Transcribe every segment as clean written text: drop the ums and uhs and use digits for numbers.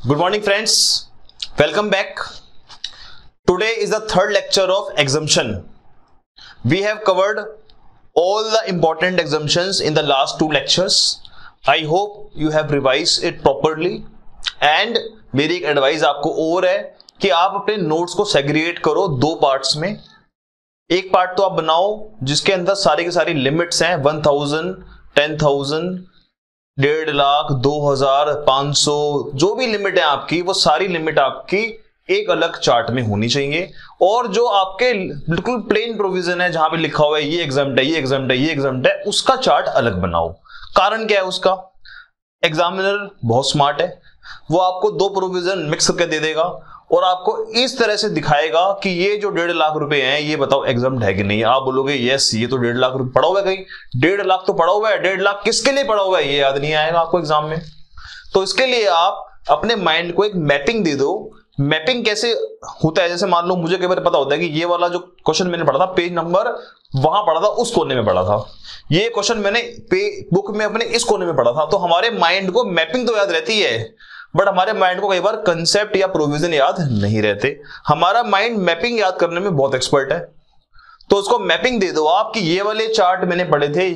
Good morning, friends. Welcome back. Today is the third lecture of exemption. We have covered all the important exemptions in the last two lectures. I hope you have revised it properly. And मेरी एक advice आपको और है कि आप अपने notes को segregate करो दो पार्ट्स में. एक पार्ट तो आप बनाओ जिसके अंदर सारी की सारी लिमिट्स हैं 1000, 10,000, 1.5 लाख, 2000, 500, जो भी लिमिट है आपकी, वो सारी लिमिट आपकी एक अलग चार्ट में होनी चाहिए. और जो आपके बिल्कुल प्लेन प्रोविजन है जहां पे लिखा हुआ है ये एग्जाम्प्ट है, ये एग्जाम्प्ट है, ये एग्जाम्प्ट है, उसका चार्ट अलग बनाओ. कारण क्या है उसका? एग्जामिनर बहुत स्मार्ट है, वो आपको दो प्रोविजन मिक्स करके दे देगा और आपको इस तरह से दिखाएगा कि ये जो 1.5 लाख रुपए हैं ये बताओ एग्जाम्प्ट है कि नहीं. आप बोलोगे यस ये तो 1.5 लाख रुपए पड़ा हुआ है, कहीं 1.5 लाख तो पड़ा हुआ है, 1.5 लाख किसके लिए पड़ा हुआ है ये याद नहीं आएगा आपको एग्जाम में. तो इसके लिए आप अपने माइंड को एक मैपिंग दे दो. मैपिंग कैसे होता है? जैसे मान लो मुझे कई बार पता होता है कि ये वाला जो क्वेश्चन मैंने पढ़ा था पेज नंबर वहां पढ़ा था, उस कोने में पढ़ा था, ये क्वेश्चन मैंने बुक में अपने इस कोने में पढ़ा था. तो हमारे माइंड को मैपिंग तो याद रहती है, बट हमारे माइंड को कई बार कंसेप्ट या प्रोविजन याद नहीं रहते. हमारा माइंड मैपिंग याद करने में बहुत एक्सपर्ट है. तो उसको मैपिंग दे दो आप कि ये वाले चार्ट मैंने पढ़े थे,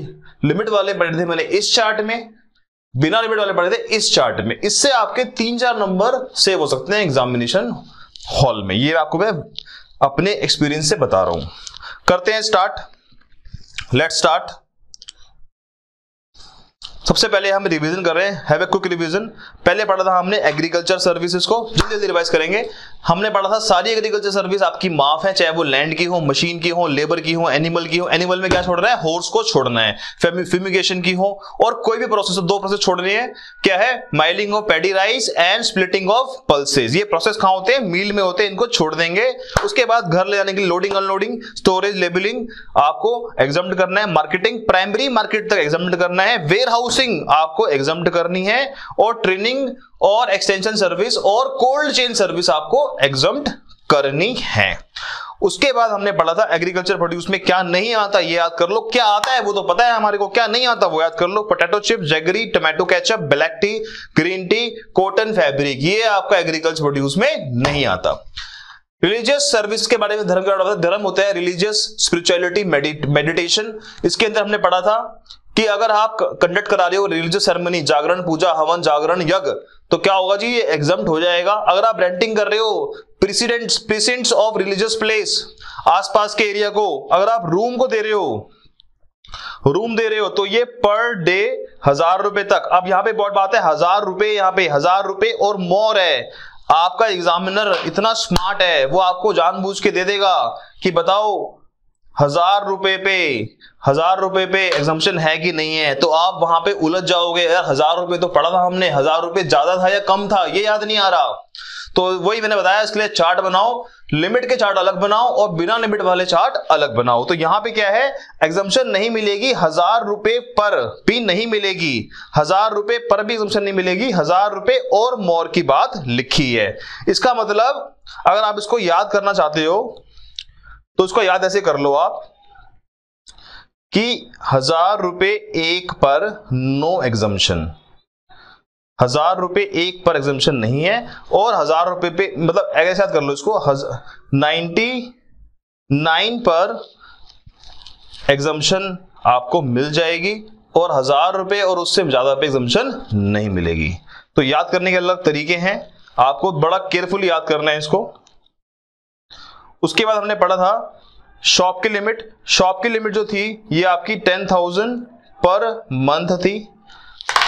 लिमिट वाले पढ़े थे मैंने इस चार्ट में, बिना लिमिट वाले पढ़े थे इस चार्ट में. इससे आपके 3-4 नंबर सेव हो सकते हैं एग्जामिनेशन हॉल में. ये आपको मैं अपने एक्सपीरियंस से बता रहा हूं. करते हैं स्टार्ट. Let's start. सबसे पहले हम रिवीजन कर रहे हैं. Have a quick revision. पहले पढ़ा था हमने एग्रीकल्चर सर्विसेज को, जल्दी जल्दी रिवाइज करेंगे. हमने पढ़ा था सारी एग्रीकल्चर सर्विस आपकी माफ है, चाहे वो लैंड की हो, मशीन की हो, लेबर की हो, एनिमल की हो. एनिमल में क्या छोड़ना है? हॉर्स को छोड़ना है. फ्यूमिगेशन की हो और कोई भी प्रोसेस, दो प्रोसेस छोड़नी है. क्या है? Milling of paddy rice and splitting of pulses. ये प्रोसेस कहां होते हैं? मील में होते हैं. इनको छोड़ देंगे. उसके बाद घर ले जाने के लिए लोडिंग, अनलोडिंग, स्टोरेज, लेबलिंग आपको एग्जम्प्ट करना है. मार्केटिंग, प्राइमरी मार्केट तक एग्जम्प्ट करना है. वेयर हाउसिंग आपको एग्जम्प्ट करनी है. और ट्रेनिंग और एक्सटेंशन सर्विस और कोल्ड चेन सर्विस आपको एग्जम्प्ट करनी है. उसके बाद हमने पढ़ा था एग्रीकल्चर प्रोड्यूस में क्या नहीं आता ये याद कर लो. क्या आता है वो तो पता है हमारे को, क्या नहीं आता वो याद कर लो. Potato chip, jaggery, tomato ketchup, black tea, green tea, cotton fabric, ये आपका एग्रीकल्चर प्रोड्यूस में नहीं आता. रिलीजियस सर्विस के बारे में धर्म होता है रिलीजियस, स्पिरिचुअलिटी, मेडिटेशन. इसके अंदर हमने पढ़ा था कि अगर आप कंडक्ट करा रहे हो रिलीजियस सेरेमनी, जागरण, पूजा, हवन, जागरण, यज्ञ, तो क्या होगा जी? ये एग्जम्प्ट हो जाएगा. अगर आप रेंटिंग कर रहे हो प्रेसिडेंट्स ऑफ रिलीजियस प्लेस, आसपास के एरिया को, अगर आप रूम को दे रहे हो तो ये पर डे 1000 रुपए तक. अब यहाँ पे बहुत बात है 1000 रुपए, यहाँ पे 1000 रुपए और मोर है. आपका एग्जामिनर इतना स्मार्ट है, वो आपको जानबूझ के दे देगा कि बताओ 1000 रुपए पे एग्जम्पशन है कि नहीं है. तो आप वहां पे उलझ जाओगे, यार 1000 रुपए तो पढ़ा था हमने, 1000 रुपए ज्यादा था या कम था ये याद नहीं आ रहा. तो वही मैंने बताया, इसके लिए चार्ट बनाओ. लिमिट के चार्ट अलग बनाओ और बिना लिमिट वाले चार्ट अलग बनाओ. तो यहां पे क्या है? एग्जम्पशन नहीं मिलेगी 1000 रुपए पर भी नहीं मिलेगी, 1000 रुपए पर भी एग्जम्पशन नहीं मिलेगी. 1000 रुपए और मोर की बात लिखी है. इसका मतलब अगर आप इसको याद करना चाहते हो तो इसको याद ऐसे कर लो आप कि 1000 रुपए एक पर नो एग्जम्पशन, 1000 रुपए एक पर एग्जम्पशन नहीं है. और 1000 रुपए पे मतलब ऐसे याद कर लो इसको, 99 पर एग्जम्पशन आपको मिल जाएगी और 1000 रुपए और उससे ज्यादा पे एग्जम्पशन नहीं मिलेगी. तो याद करने के अलग तरीके हैं, आपको बड़ा केयरफुली याद करना है इसको. उसके बाद हमने पढ़ा था शॉप की लिमिट. शॉप की लिमिट जो थी ये आपकी 10,000 पर मंथ थी.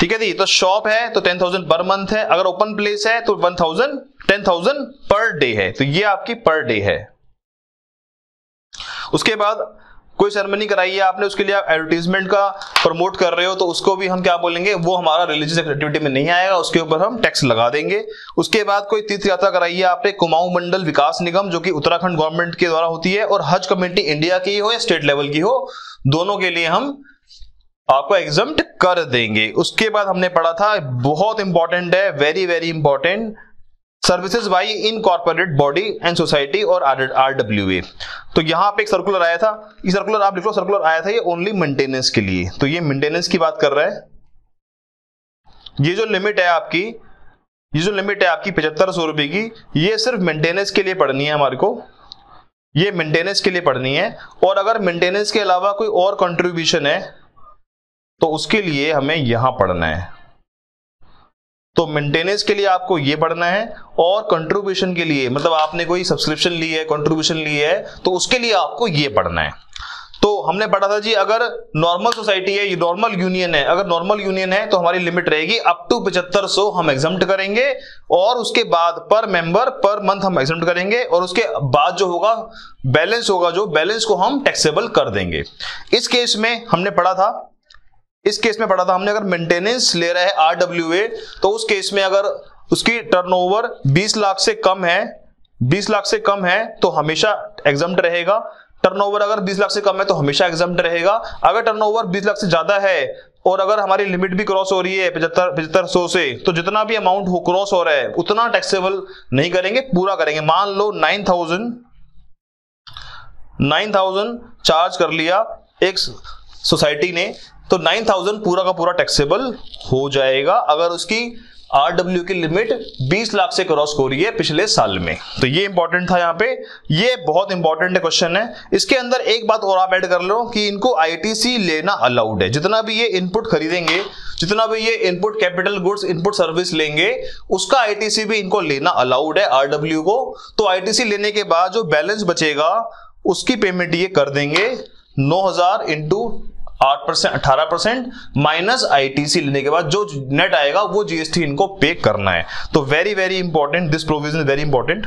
ठीक है जी. तो शॉप है तो 10,000 पर मंथ है. अगर ओपन प्लेस है तो 10,000 पर डे है. तो ये आपकी पर डे है. उसके बाद कोई सेरेमनी कराई है आपने, उसके लिए आप एडवर्टीजमेंट का प्रमोट कर रहे हो तो उसको भी हम क्या बोलेंगे? वो हमारा रिलीजियस एक्टिविटी में नहीं आएगा, उसके ऊपर हम टैक्स लगा देंगे. उसके बाद कोई तीर्थ यात्रा कराई है आपने, कुमाऊं मंडल विकास निगम जो कि उत्तराखंड गवर्नमेंट के द्वारा होती है, और हज कमेटी इंडिया की हो या स्टेट लेवल की हो, दोनों के लिए हम आपको एग्जम्प्ट कर देंगे. उसके बाद हमने पढ़ा था, बहुत इंपॉर्टेंट है, very very important, services by incorporate body and society और RWA. तो यहां पे एक सर्कुलर आया था, ये सर्कुलर आप लिख लो, सर्कुलर आया था ये ओनली मेंटेनेंस के लिए. तो ये मेंटेनेंस की बात कर रहा है. ये जो लिमिट है आपकी ये जो लिमिट है आपकी 7500 रुपए की, ये सिर्फ मेंटेनेंस के लिए पढ़नी है हमारे को, ये मेंटेनेंस के लिए पढ़नी है। और अगर मेंटेनेंस के अलावा कोई और कंट्रीब्यूशन है तो उसके लिए हमें यहां पढ़ना है। तो मेंटेनेंस के लिए आपको ये पढ़ना है, और कंट्रीब्यूशन के लिए मतलब आपने कोई सब्सक्रिप्शन ली है, कंट्रीब्यूशन ली है, तो उसके लिए आपको ये पढ़ना है। तो हमने पढ़ा था जी, अगर नॉर्मल सोसाइटी है, ये नॉर्मल यूनियन है, अगर नॉर्मल यूनियन है तो हमारी लिमिट रहेगी अप टू 7500 हम एग्जम्प्ट करेंगे, और उसके बाद पर मेंबर पर मंथ हम एग्जम्प्ट करेंगे, और उसके बाद जो होगा बैलेंस होगा, जो बैलेंस को हम टैक्सेबल कर देंगे। इस केस में हमने पढ़ा था, हमने अगर मेंटेनेंस ले रहा है RWA, तो उस केस में अगर उसकी टर्नओवर 20 लाख से कम है, 20 लाख से कम है तो हमेशा एग्जम्प्ट रहेगा। टर्नओवर अगर 20 लाख से कम है तो हमेशा एग्जम्प्ट रहेगा। अगर टर्नओवर 20 लाख से ज्यादा है और अगर हमारी लिमिट भी क्रॉस हो रही है 7500 से, तो जितना भी अमाउंट हो क्रॉस हो रहा है उतना टैक्सेबल नहीं करेंगे, पूरा करेंगे। मान लो 9000 चार्ज कर लिया एक सोसाइटी ने, तो 9000 पूरा का पूरा टैक्सेबल हो जाएगा अगर उसकी RW की लिमिट 20 लाख से क्रॉस हो रही है पिछले साल में। तो ये इंपॉर्टेंट था यहाँ पे, ये बहुत इंपॉर्टेंट क्वेश्चन है। इसके अंदर एक बात और आप ऐड कर लो कि इनको ITC लेना अलाउड है। जितना भी ये इनपुट खरीदेंगे, जितना भी ये input capital goods input service लेंगे, उसका ITC भी इनको लेना अलाउड है RW को। तो ITC लेने के बाद जो बैलेंस बचेगा उसकी पेमेंट ये कर देंगे 9000 इंटू 8% 18% माइनस ITC लेने के बाद जो नेट आएगा वो GST इनको पे करना है। तो very very important, this provision very important.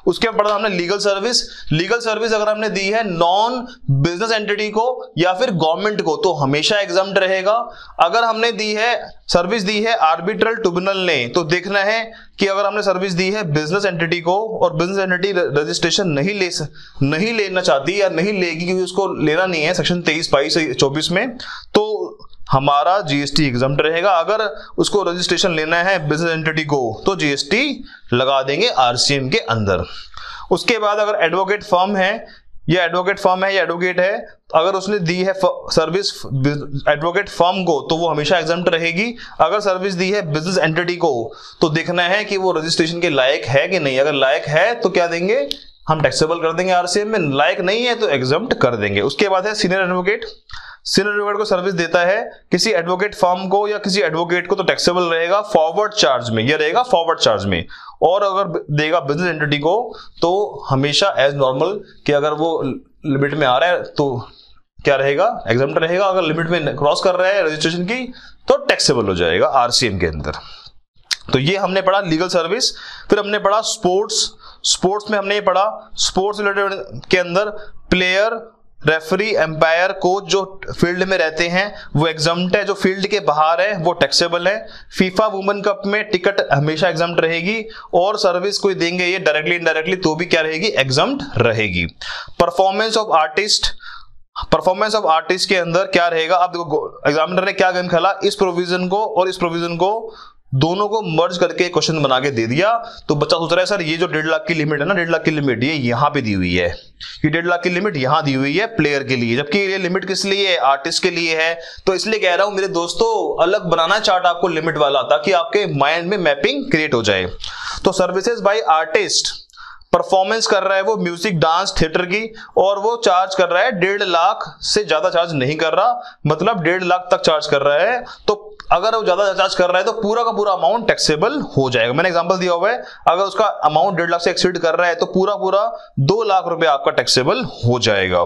उसके बाद पढ़ा हमने लीगल सर्विस। लीगल सर्विस अगर हमने दी है नॉन बिजनेस एंटिटी को या फिर गवर्नमेंट को तो हमेशा एग्जम्प्ट रहेगा। अगर हमने दी है सर्विस दी है आर्बिट्रल ट्रिब्यूनल ने, तो देखना है कि अगर हमने सर्विस दी है बिजनेस एंटिटी को और बिजनेस एंटिटी रजिस्ट्रेशन नहीं लेना चाहती या नहीं लेगी क्योंकि उसको लेना नहीं है सेक्शन 23, 22, 24 में, तो हमारा GST एग्जम्प्ट रहेगा। अगर उसको रजिस्ट्रेशन लेना है बिजनेस एंटिटी को तो GST लगा देंगे RCM के अंदर। उसके बाद अगर एडवोकेट फर्म है या एडवोकेट है, अगर उसने दी है सर्विस एडवोकेट फर्म को तो वो हमेशा एग्जम्प्ट रहेगी। अगर सर्विस दी है बिजनेस एंटिटी को तो देखना है कि वो रजिस्ट्रेशन के लायक है कि नहीं। अगर लायक है तो क्या देंगे, हम टैक्सेबल कर देंगे RCM में, लायक नहीं है तो एग्जम्प्ट कर देंगे। उसके बाद है सीनियर एडवोकेट। सीनियर एडवोकेट को सर्विस देता है किसी एडवोकेट फर्म को या किसी एडवोकेट को तो टैक्सेबल रहेगा फॉरवर्ड चार्ज में, ये रहेगा फॉरवर्ड चार्ज में। और अगर देगा बिजनेस एंटिटी को तो हमेशा एज नॉर्मल कि अगर वो लिमिट में आ रहा है तो क्या रहेगा, एग्जम्प्ट रहेगा। अगर लिमिट में क्रॉस कर रहा है रजिस्ट्रेशन की तो टैक्सेबल हो जाएगा RCM के अंदर। तो ये हमने पढ़ा लीगल सर्विस। फिर हमने पढ़ा स्पोर्ट्स में हमने ये पढ़ा स्पोर्ट्स रिलेटेड के अंदर प्लेयर, रेफरी, एम्पायर, कोच जो फील्ड में रहते हैं वो एग्जम्प्ट है, जो फील्ड के बाहर है वो टैक्सेबल है। फीफा वुमेन कप में टिकट हमेशा एग्जम्प्ट रहेगी, और सर्विस कोई देंगे ये डायरेक्टली इनडायरेक्टली तो भी क्या रहेगी, एग्जम्प्ट रहेगी। परफॉर्मेंस ऑफ आर्टिस्ट के अंदर क्या रहेगा, अब देखो एग्जामिनर ने क्या गेम खेला, इस प्रोविजन को और इस प्रोविजन को दोनों को मर्ज करके क्वेश्चन बना के दे दिया। तो बच्चा सोच रहा है सर ये जो 1.5 लाख की लिमिट है ना, 1.5 लाख की लिमिट ये यहां पे दी हुई है, ये 1.5 लाख की लिमिट यहां दी हुई है प्लेयर के लिए, जबकि ये लिमिट किस लिए है, आर्टिस्ट के लिए है। तो इसलिए कह रहा हूं मेरे दोस्तों अलग बनाना चार्ट आपको लिमिट वाला, ताकि आपके माइंड में मैपिंग क्रिएट हो जाए। तो सर्विसेज बाय आर्टिस्ट, परफॉर्मेंस कर रहा है वो म्यूजिक, डांस, थिएटर की, और वो चार्ज कर रहा है 1.5 लाख से ज्यादा चार्ज नहीं कर रहा, मतलब 1.5 लाख तक चार्ज कर रहा है। तो अगर वो ज्यादा चार्ज कर रहा है तो पूरा का पूरा अमाउंट टैक्सेबल हो जाएगा। मैंने एग्जांपल दिया हुआ है, अगर उसका अमाउंट 1.5 लाख से एक्सीड कर रहा है तो पूरा 2 लाख रुपए आपका टैक्सेबल हो जाएगा।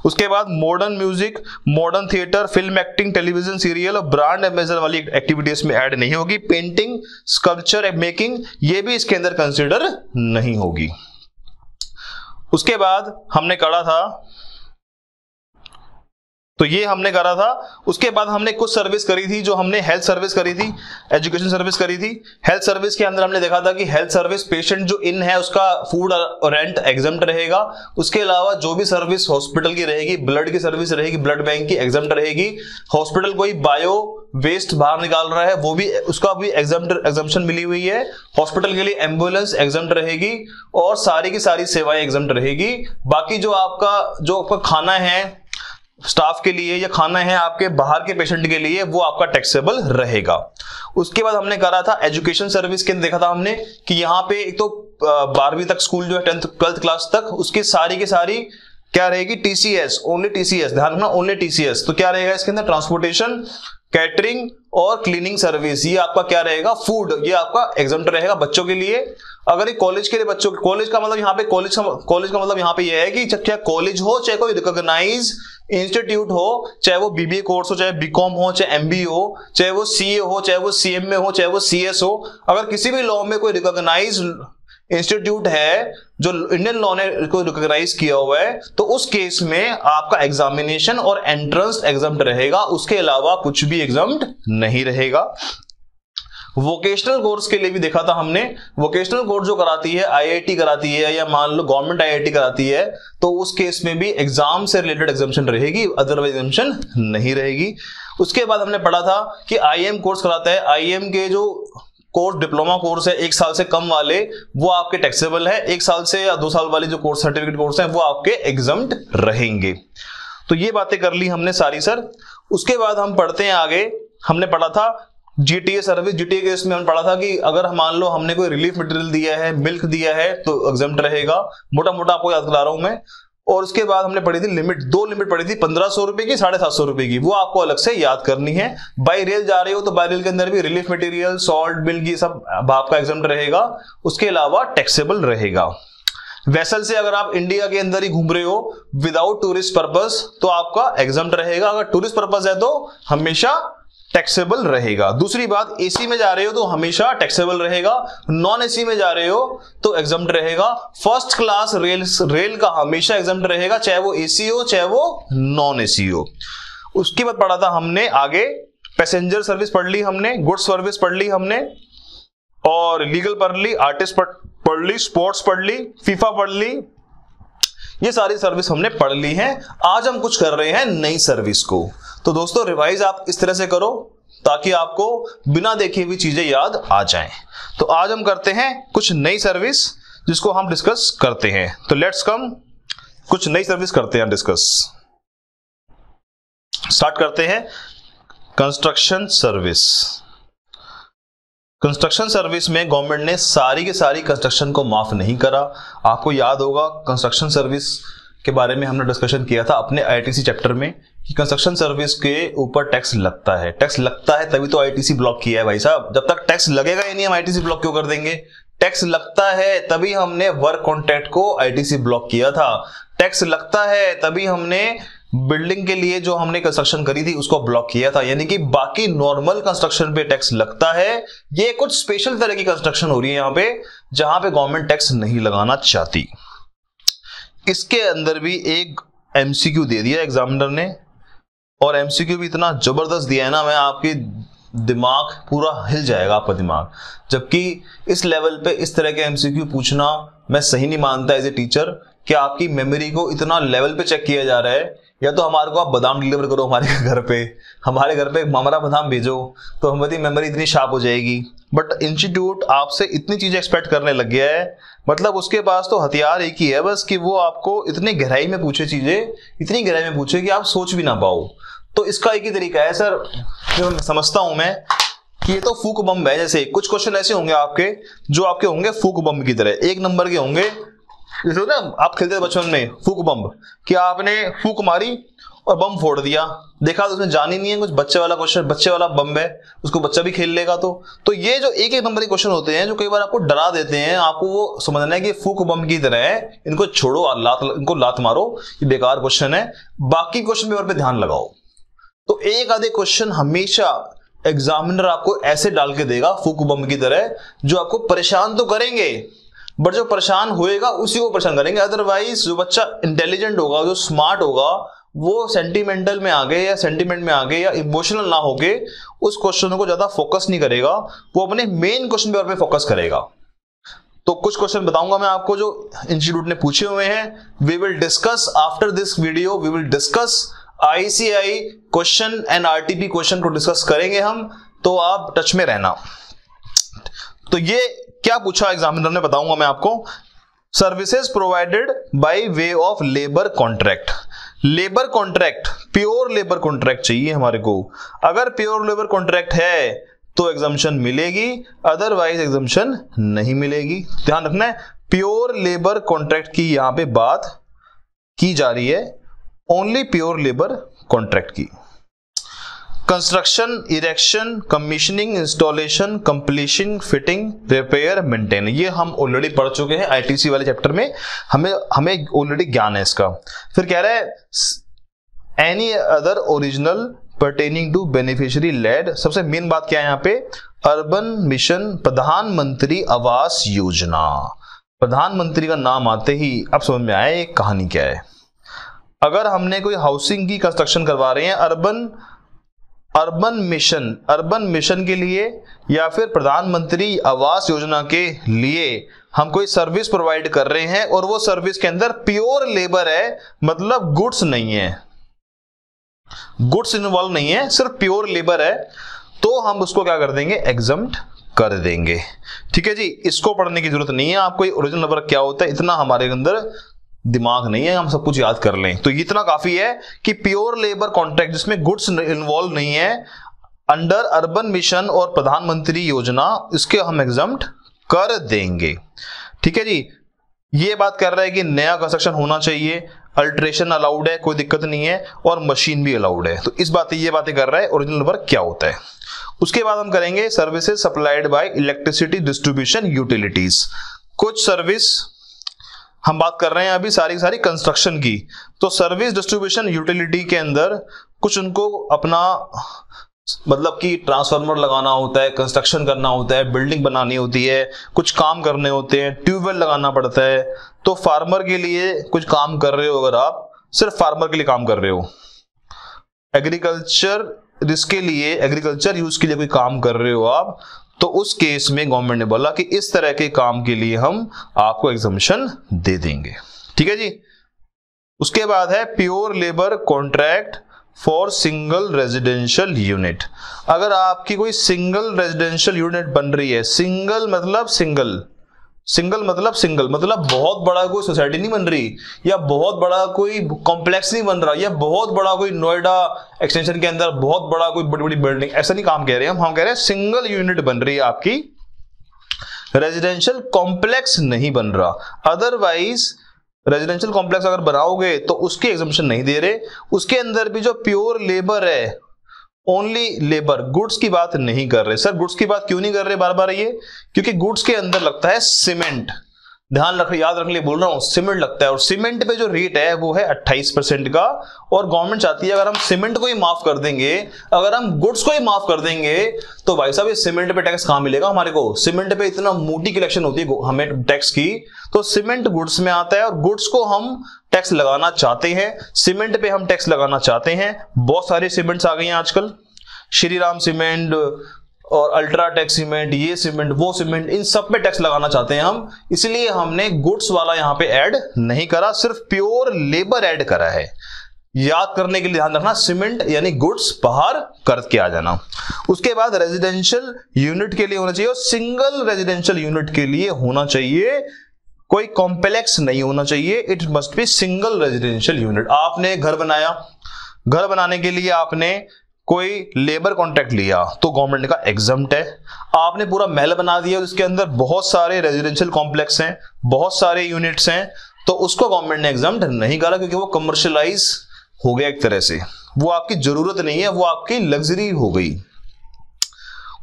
उसके बाद modern music, modern theatre, film acting, television serial और ब्रांड एम्बेसडर वाली एक्टिविटीज में ऐड नहीं होगी। पेंटिंग, स्कल्पचर मेकिंग ये भी इसके अंदर कंसिडर नहीं होगी। उसके बाद हमने करा था, तो ये हमने करा था। उसके बाद हमने कुछ सर्विस करी थी, जो हमने हेल्थ सर्विस करी थी, एजुकेशन सर्विस करी थी। हेल्थ सर्विस के अंदर हमने देखा था कि हेल्थ सर्विस पेशेंट जो इन है उसका फूड और रेंट एग्जम्प्ट रहेगा। उसके अलावा जो भी सर्विस हॉस्पिटल की रहेगी, ब्लड की सर्विस रहेगी, ब्लड बैंक की एग्जम्प्ट रहेगी। हॉस्पिटल कोई बायो वेस्ट बाहर निकाल रहा है वो भी, उसका भी एग्जम्पशन मिली हुई है। हॉस्पिटल के लिए एम्बुलेंस एग्जम्प्ट रहेगी और सारी की सारी सेवाएं एग्जम्प्ट रहेगी। बाकी जो आपका खाना है, स्टाफ के लिए या खाना है आपके बाहर के पेशेंट के लिए, वो आपका टैक्सेबल रहेगा। उसके बाद हमने करा था एजुकेशन सर्विस के अंदर, देखा था हमने कि यहाँ पे एक तो 12वीं तक स्कूल जो है 10th 12th क्लास तक, उसकी सारी की सारी क्या रहेगी, टीसीएस, ओनली टीसीएस, ध्यान रखना ओनली टीसीएस। तो क्या रहेगा इसके अंदर, ट्रांसपोर्टेशन, कैटरिंग और क्लीनिंग सर्विस, ये आपका क्या रहेगा, फूड, ये आपका एग्जम्प्ट रहेगा बच्चों के लिए। अगर ये कॉलेज के लिए बच्चों, कॉलेज का मतलब यहाँ पे कॉलेज का मतलब यहाँ पे ये है कि चाहे कॉलेज हो, चाहे कोई रिकॉग्नाइज इंस्टीट्यूट हो, चाहे वो बीबीए कोर्स हो, चाहे बीकॉम हो, चाहे एमबीए हो, चाहे वो सीए हो, चाहे वो सीएमए हो, चाहे वो सीएस हो, अगर किसी भी लॉ में कोई रिकॉग्नाइज इंस्टीट्यूट है जो इंडियन लॉ ने को रिकॉग्नाइज किया हुआ है, तो उस केस में आपका एग्जामिनेशन और एंट्रेंस एग्जम्प्ट रहेगा, उसके अलावा कुछ भी एग्जम्प्ट नहीं रहेगा। वोकेशनल कोर्स के लिए भी देखा था हमने, वोकेशनल कोर्स जो कराती है आईआईटी कराती है या मान लो गवर्नमेंट आईआईटी कराती है, तो उस केस में भी एग्जाम से रिलेटेड एग्जामिशन रहेगी, अदरवाइज एग्जामिशन नहीं रहेगी। उसके बाद हमने पढ़ा था कि आईएम कोर्स कराता है, आईएम के जो कोर्स डिप्लोमा कोर्स है 1 साल से कम वाले, वो आपके टैक्सेबल है, 1 साल से या 2 साल वाले जो कोर्स सर्टिफिकेट कोर्स है वो आपके एग्जम्प्ट रहेंगे। तो ये बातें कर ली हमने सारी सर। उसके बाद हम पढ़ते हैं आगे, हमने पढ़ा था जीटीए सर्विस। जीटीए केस में हमने पढ़ा था कि अगर मान लो हमने कोई रिलीफ मटेरियल दिया है, मिल्क दिया है, तो एग्जम्प्ट रहेगा, मोटा मोटा आपको याद करा रहा हूं मैं। और उसके बाद हमने पढ़ी थी लिमिट, 2 लिमिट पढ़ी थी, 1500 रुपए की, 750 रुपए की, वो आपको अलग से याद करनी है। बाई रेल जा रहे हो तो बाई रेल के अंदर भी रिलीफ मटेरियल, सॉल्ट, मिल्क, ये सब आपका एग्जम्प्ट रहेगा, उसके अलावा टैक्सेबल रहेगा। वेसल से अगर आप इंडिया के अंदर ही घूम रहे हो विदाउट टूरिस्ट पर्पस, तो आपका एग्जम्प्ट रहेगा, अगर टूरिस्ट पर्पस है तो हमेशा टैक्सेबल रहेगा। दूसरी बात, एसी में जा रहे हो तो हमेशा टैक्सेबल रहेगा, नॉन एसी में जा रहे हो तो एग्जम्प्ट रहेगा। फर्स्ट क्लास रेल का हमेशा एग्जम्प्ट रहेगा, चाहे वो एसी हो चाहे वो नॉन एसी हो। उसके बाद पढ़ा था हमने आगे, पैसेंजर सर्विस पढ़ ली हमने, गुड्स सर्विस पढ़ ली हमने, और लीगल पढ़ ली, आर्टिस्ट पढ़ ली, स्पोर्ट्स पढ़ ली, फीफा पढ़ ली, ये सारी सर्विस हमने पढ़ ली है। आज हम कुछ कर रहे हैं नई सर्विस को। तो दोस्तों रिवाइज आप इस तरह से करो ताकि आपको बिना देखे हुई चीजें याद आ जाएं। तो आज हम करते हैं कुछ नई सर्विस जिसको हम डिस्कस करते हैं। तो लेट्स कम, कुछ नई सर्विस करते हैं डिस्कस। स्टार्ट करते हैं कंस्ट्रक्शन सर्विस। कंस्ट्रक्शन सर्विस में गवर्नमेंट ने सारी की सारी कंस्ट्रक्शन को माफ नहीं करा। आपको याद होगा कंस्ट्रक्शन सर्विस के बारे में हमने डिस्कशन किया था अपने आईटीसी चैप्टर में कि कंस्ट्रक्शन सर्विस के ऊपर टैक्स लगता है। टैक्स लगता है तभी तो आईटीसी ब्लॉक किया है भाई साहब, जब तक टैक्स लगेगा ही नहीं हम आईटीसी ब्लॉक क्यों कर देंगे। टैक्स लगता है तभी हमने वर्क कॉन्ट्रैक्ट को आईटीसी ब्लॉक किया था, टैक्स लगता है तभी हमने बिल्डिंग के लिए जो हमने कंस्ट्रक्शन करी थी उसको ब्लॉक किया था। यानी कि बाकी नॉर्मल कंस्ट्रक्शन पे टैक्स लगता है, ये कुछ स्पेशल तरह की कंस्ट्रक्शन हो रही है यहाँ पे जहां पे गवर्नमेंट टैक्स नहीं लगाना चाहती। इसके अंदर भी एक एमसीक्यू दे दिया एग्जामिनर ने, और एमसीक्यू भी इतना जबरदस्त दिया है ना, मैं आपकी दिमाग पूरा हिल जाएगा आपका दिमाग। जबकि इस लेवल पे इस तरह के एमसीक्यू पूछना मैं सही नहीं मानता एज ए टीचर कि आपकी मेमोरी को इतना लेवल पे चेक किया जा रहा है। या तो हमारे को आप बादाम डिलीवर करो हमारे घर पे मामरा बादाम भेजो तो हमारी मेमोरी इतनी शार्प हो जाएगी। बट इंस्टीट्यूट आपसे इतनी चीजें एक्सपेक्ट करने लग गया है, मतलब उसके पास तो हथियार एक ही है बस कि वो आपको इतनी गहराई में पूछे चीजें, इतनी गहराई में पूछे कि आप सोच भी ना पाओ। तो इसका एक ही तरीका है सर, जो समझता हूं मैं कि ये तो फूक बम है। जैसे कुछ क्वेश्चन ऐसे होंगे आपके जो आपके होंगे फूक बम की तरह, 1 नंबर के होंगे, जैसे ना आप खेलते थे बचपन में फूक बम, कि आपने फूक मारी और बम फोड़ दिया, देखा तो उसमें जान ही नहीं है, कुछ बच्चे वाला क्वेश्चन, बच्चे वाला बम है, उसको बच्चा भी खेल लेगा। तो ये जो 1-1 नंबर के क्वेश्चन होते हैं जो कई बार आपको डरा देते हैं, आपको वो समझना है कि फूक बम की तरह है, इनको छोड़ो, इनको लात मारो, ये बेकार क्वेश्चन है, बाकी क्वेश्चन पेपर पे ध्यान लगाओ। तो एक आधे क्वेश्चन हमेशा एग्जामिनर आपको ऐसे डाल के देगा फूक बम की तरह, जो आपको परेशान तो करेंगे बट जो परेशान होएगा उसी को परेशान करेंगे। अदरवाइज जो बच्चा इंटेलिजेंट होगा, जो स्मार्ट होगा, वो सेंटिमेंटल में आगे या सेंटिमेंट में आगे या इमोशनल ना होके उस क्वेश्चन को ज्यादा फोकस नहीं करेगा, वो अपने मेन क्वेश्चन पेपर पे फोकस करेगा। तो कुछ क्वेश्चन बताऊंगा मैं आपको जो इंस्टीट्यूट ने पूछे हुए हैं। We will discuss after this video, we will discuss ICI question and RTP question को डिस्कस करेंगे हम, तो आप टच में रहना। तो ये क्या पूछा एग्जामिनर ने बताऊंगा मैं आपको। Services provided by way of labour contract. Labour contract pure labour contract चाहिए हमारे को। अगर प्योर लेबर कॉन्ट्रैक्ट है तो एग्जम्पशन मिलेगी, अदरवाइज एग्जम्पशन नहीं मिलेगी। ध्यान रखना है, प्योर लेबर कॉन्ट्रैक्ट की यहां पे बात की जा रही है, ओनली प्योर लेबर कॉन्ट्रैक्ट की। Construction, erection, commissioning, installation, completion, fitting, repair, maintain, ये हम ऑलरेडी पढ़ चुके हैं आईटीसी वाले चैप्टर में, हमें ऑलरेडी ज्ञान है इसका। फिर कह रहा है any other original pertaining to beneficiary led. सबसे मेन बात क्या है यहाँ पे, अर्बन मिशन, प्रधानमंत्री आवास योजना। प्रधानमंत्री का नाम आते ही अब समझ में आया ये कहानी क्या है। अगर हमने कोई हाउसिंग की कंस्ट्रक्शन करवा रहे हैं अर्बन मिशन के लिए या फिर प्रधानमंत्री आवास योजना के लिए हम कोई सर्विस प्रोवाइड कर रहे हैं और वो सर्विस के अंदर प्योर लेबर है, मतलब गुड्स नहीं है, गुड्स इन्वॉल्व नहीं है, सिर्फ प्योर लेबर है, तो हम उसको क्या कर देंगे, एग्जम्प्ट कर देंगे। ठीक है जी, इसको पढ़ने की जरूरत नहीं है आपको, ओरिजिनल नंबर क्या होता है इतना हमारे अंदर दिमाग नहीं है, हम सब कुछ याद कर लें। तो इतना काफी है कि प्योर लेबर कॉन्ट्रैक्ट जिसमें गुड्स इन्वॉल्व नहीं है अंडर अर्बन मिशन और प्रधानमंत्री योजना, इसके हम एग्जम्प्ट कर देंगे। ठीक है जी, ये बात कर रहा है कि नया कंस्ट्रक्शन होना चाहिए, अल्ट्रेशन अलाउड है, कोई दिक्कत नहीं है, और मशीन भी अलाउड है। तो ये बातें कर रहा है ओरिजिनल नंबर क्या होता है। उसके बाद हम करेंगे services supplied by electricity distribution utilities. कुछ सर्विस हम बात कर रहे हैं अभी सारी कंस्ट्रक्शन की, तो सर्विस डिस्ट्रीब्यूशन यूटिलिटी के अंदर कुछ उनको अपना मतलब कि ट्रांसफार्मर लगाना होता है, कंस्ट्रक्शन करना होता है, बिल्डिंग बनानी होती है, कुछ काम करने होते हैं, ट्यूबवेल लगाना पड़ता है। तो फार्मर के लिए कुछ काम कर रहे हो, अगर आप सिर्फ फार्मर के लिए काम कर रहे हो, एग्रीकल्चर इसके लिए एग्रीकल्चर यूज के लिए कोई काम कर रहे हो आप, तो उस केस में गवर्नमेंट ने बोला कि इस तरह के काम के लिए हम आपको एग्जम्पशन दे देंगे। ठीक है जी, उसके बाद है pure labour contract for single residential unit. अगर आपकी कोई सिंगल रेजिडेंशियल यूनिट बन रही है, सिंगल मतलब बहुत बड़ा कोई सोसाइटी नहीं बन रही, या बहुत बड़ा कोई कॉम्प्लेक्स नहीं बन रहा, या बहुत बड़ा कोई नोएडा एक्सटेंशन के अंदर बहुत बड़ा कोई बड़ी बड़ी बिल्डिंग, ऐसा नहीं काम कह रहे हैं हम कह रहे हैं सिंगल यूनिट बन रही है आपकी, रेजिडेंशियल कॉम्प्लेक्स नहीं बन रहा। अदरवाइज रेजिडेंशियल कॉम्प्लेक्स अगर बनाओगे तो उसके एग्जम्पशन नहीं दे रहे, उसके अंदर भी जो प्योर लेबर है, ओनली लेबर, गुड्स की बात नहीं कर रहे। सर गुड्स की बात क्यों नहीं कर रहे बार बार, ये क्योंकि गुड्स के अंदर लगता है सीमेंट, ध्यान रख, याद रखने बोल रहा हूं, सीमेंट लगता है, और सीमेंट पे जो रेट है वो है 28% का, और गवर्नमेंट चाहती है अगर हम सीमेंट को ही माफ कर देंगे, अगर हम गुड्स को ही माफ कर देंगे, तो भाई साहब ये सीमेंट पे टैक्स कहां मिलेगा हमारे को, सीमेंट पे इतना मोटी कलेक्शन होती है हमें टैक्स की, तो सीमेंट गुड्स में आता है और गुड्स को हम टैक्स लगाना चाहते हैं, सीमेंट पे हम टैक्स लगाना चाहते हैं। बहुत सारे सीमेंट्स आ गए हैं आजकल, श्रीराम सीमेंट और अल्ट्राटेक सीमेंट, ये सीमेंट वो सीमेंट, इन सब पे टैक्स लगाना चाहते हैं हम, इसलिए हमने गुड्स वाला यहां पे ऐड नहीं करा, सिर्फ प्योर लेबर ऐड करा है। याद करने के लिए ध्यान रखना, सीमेंट यानी गुड्स बाहर करके आ जाना। उसके बाद रेजिडेंशियल यूनिट के लिए होना चाहिए, और सिंगल रेजिडेंशियल यूनिट के लिए होना चाहिए, कोई कॉम्प्लेक्स नहीं होना चाहिए, it must be single residential unit. आपने घर बनाया, घर बनाने के लिए आपने कोई लेबर कॉन्ट्रैक्ट लिया तो गवर्नमेंट का एग्जम्प्ट है। आपने पूरा महल बना दिया, उसके अंदर बहुत सारे रेजिडेंशियल कॉम्प्लेक्स हैं, बहुत सारे यूनिट्स हैं, तो उसको गवर्नमेंट ने एग्जम्प्ट नहीं करा, क्योंकि वो कमर्शियलाइज हो गया एक तरह से, वो आपकी जरूरत नहीं है, वो आपकी लग्जरी हो गई।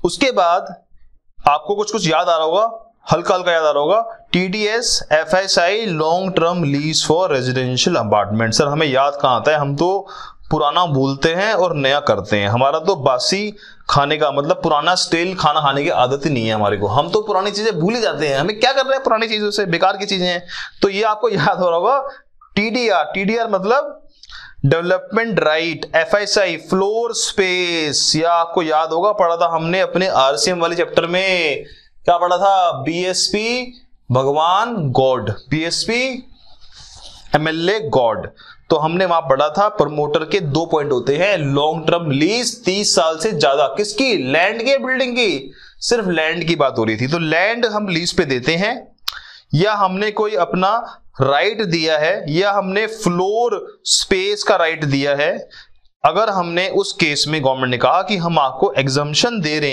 उसके बाद आपको कुछ याद आ रहा होगा, हल्का हल्का याद आ रहा होगा, TDS FSI long term lease for residential apartment. Sir हमें याद कहां आता है, हम तो पुराना भूलते हैं और नया करते हैं, हमारा तो बासी खाने का मतलब पुराना स्टेल खाना खाने की आदत ही नहीं है हमारे को, हम तो पुरानी चीजें भूल ही जाते हैं, हमें क्या कर रहे हैं पुरानी चीजों से, बेकार की चीजें हैं। तो ये आपको याद हो रहा होगा, TDR मतलब development right, FSI floor space, या आपको याद होगा पढ़ा था हमने अपने RCM वाले चैप्टर में, क्या पढ़ा था, BSP भगवान गॉड, BSP MLA गॉड। तो हमने वहां पढ़ा था प्रमोटर के 2 पॉइंट होते हैं, लॉन्ग टर्म लीज 30 साल से ज्यादा, किसकी, लैंड की, बिल्डिंग की, सिर्फ लैंड की बात हो रही थी। तो लैंड हम लीज पे देते हैं, या हमने कोई अपना राइट दिया है, या हमने फ्लोर स्पेस का राइट दिया है, अगर हमने उस केस में गवर्नमेंट ने कहा कि हम आपको एग्जम्पशन दे रहे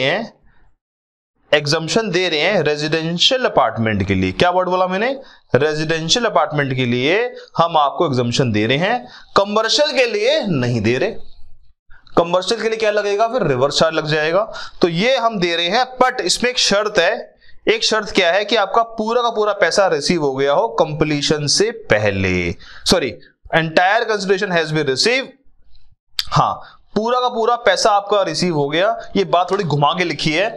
हैं रेजिडेंशियल अपार्टमेंट के लिए, क्या वर्ड बोला मैंने, रेजिडेंशियल अपार्टमेंट के लिए हम आपको एग्जम्पशन दे रहे हैं, कमर्शियल के लिए नहीं दे रहे। कमर्शियल के लिए क्या लगेगा, फिर रिवर्स चार्ज लग जाएगा। तो ये हम दे रहे हैं, बट इसमें एक शर्त है। एक शर्त क्या है कि आपका पूरा का पूरा पैसा रिसीव हो गया हो कंप्लीशन से पहले, sorry entire consideration has been receive. हाँ, पूरा का पूरा पैसा आपका रिसीव हो गया। ये बात थोड़ी घुमा के लिखी है,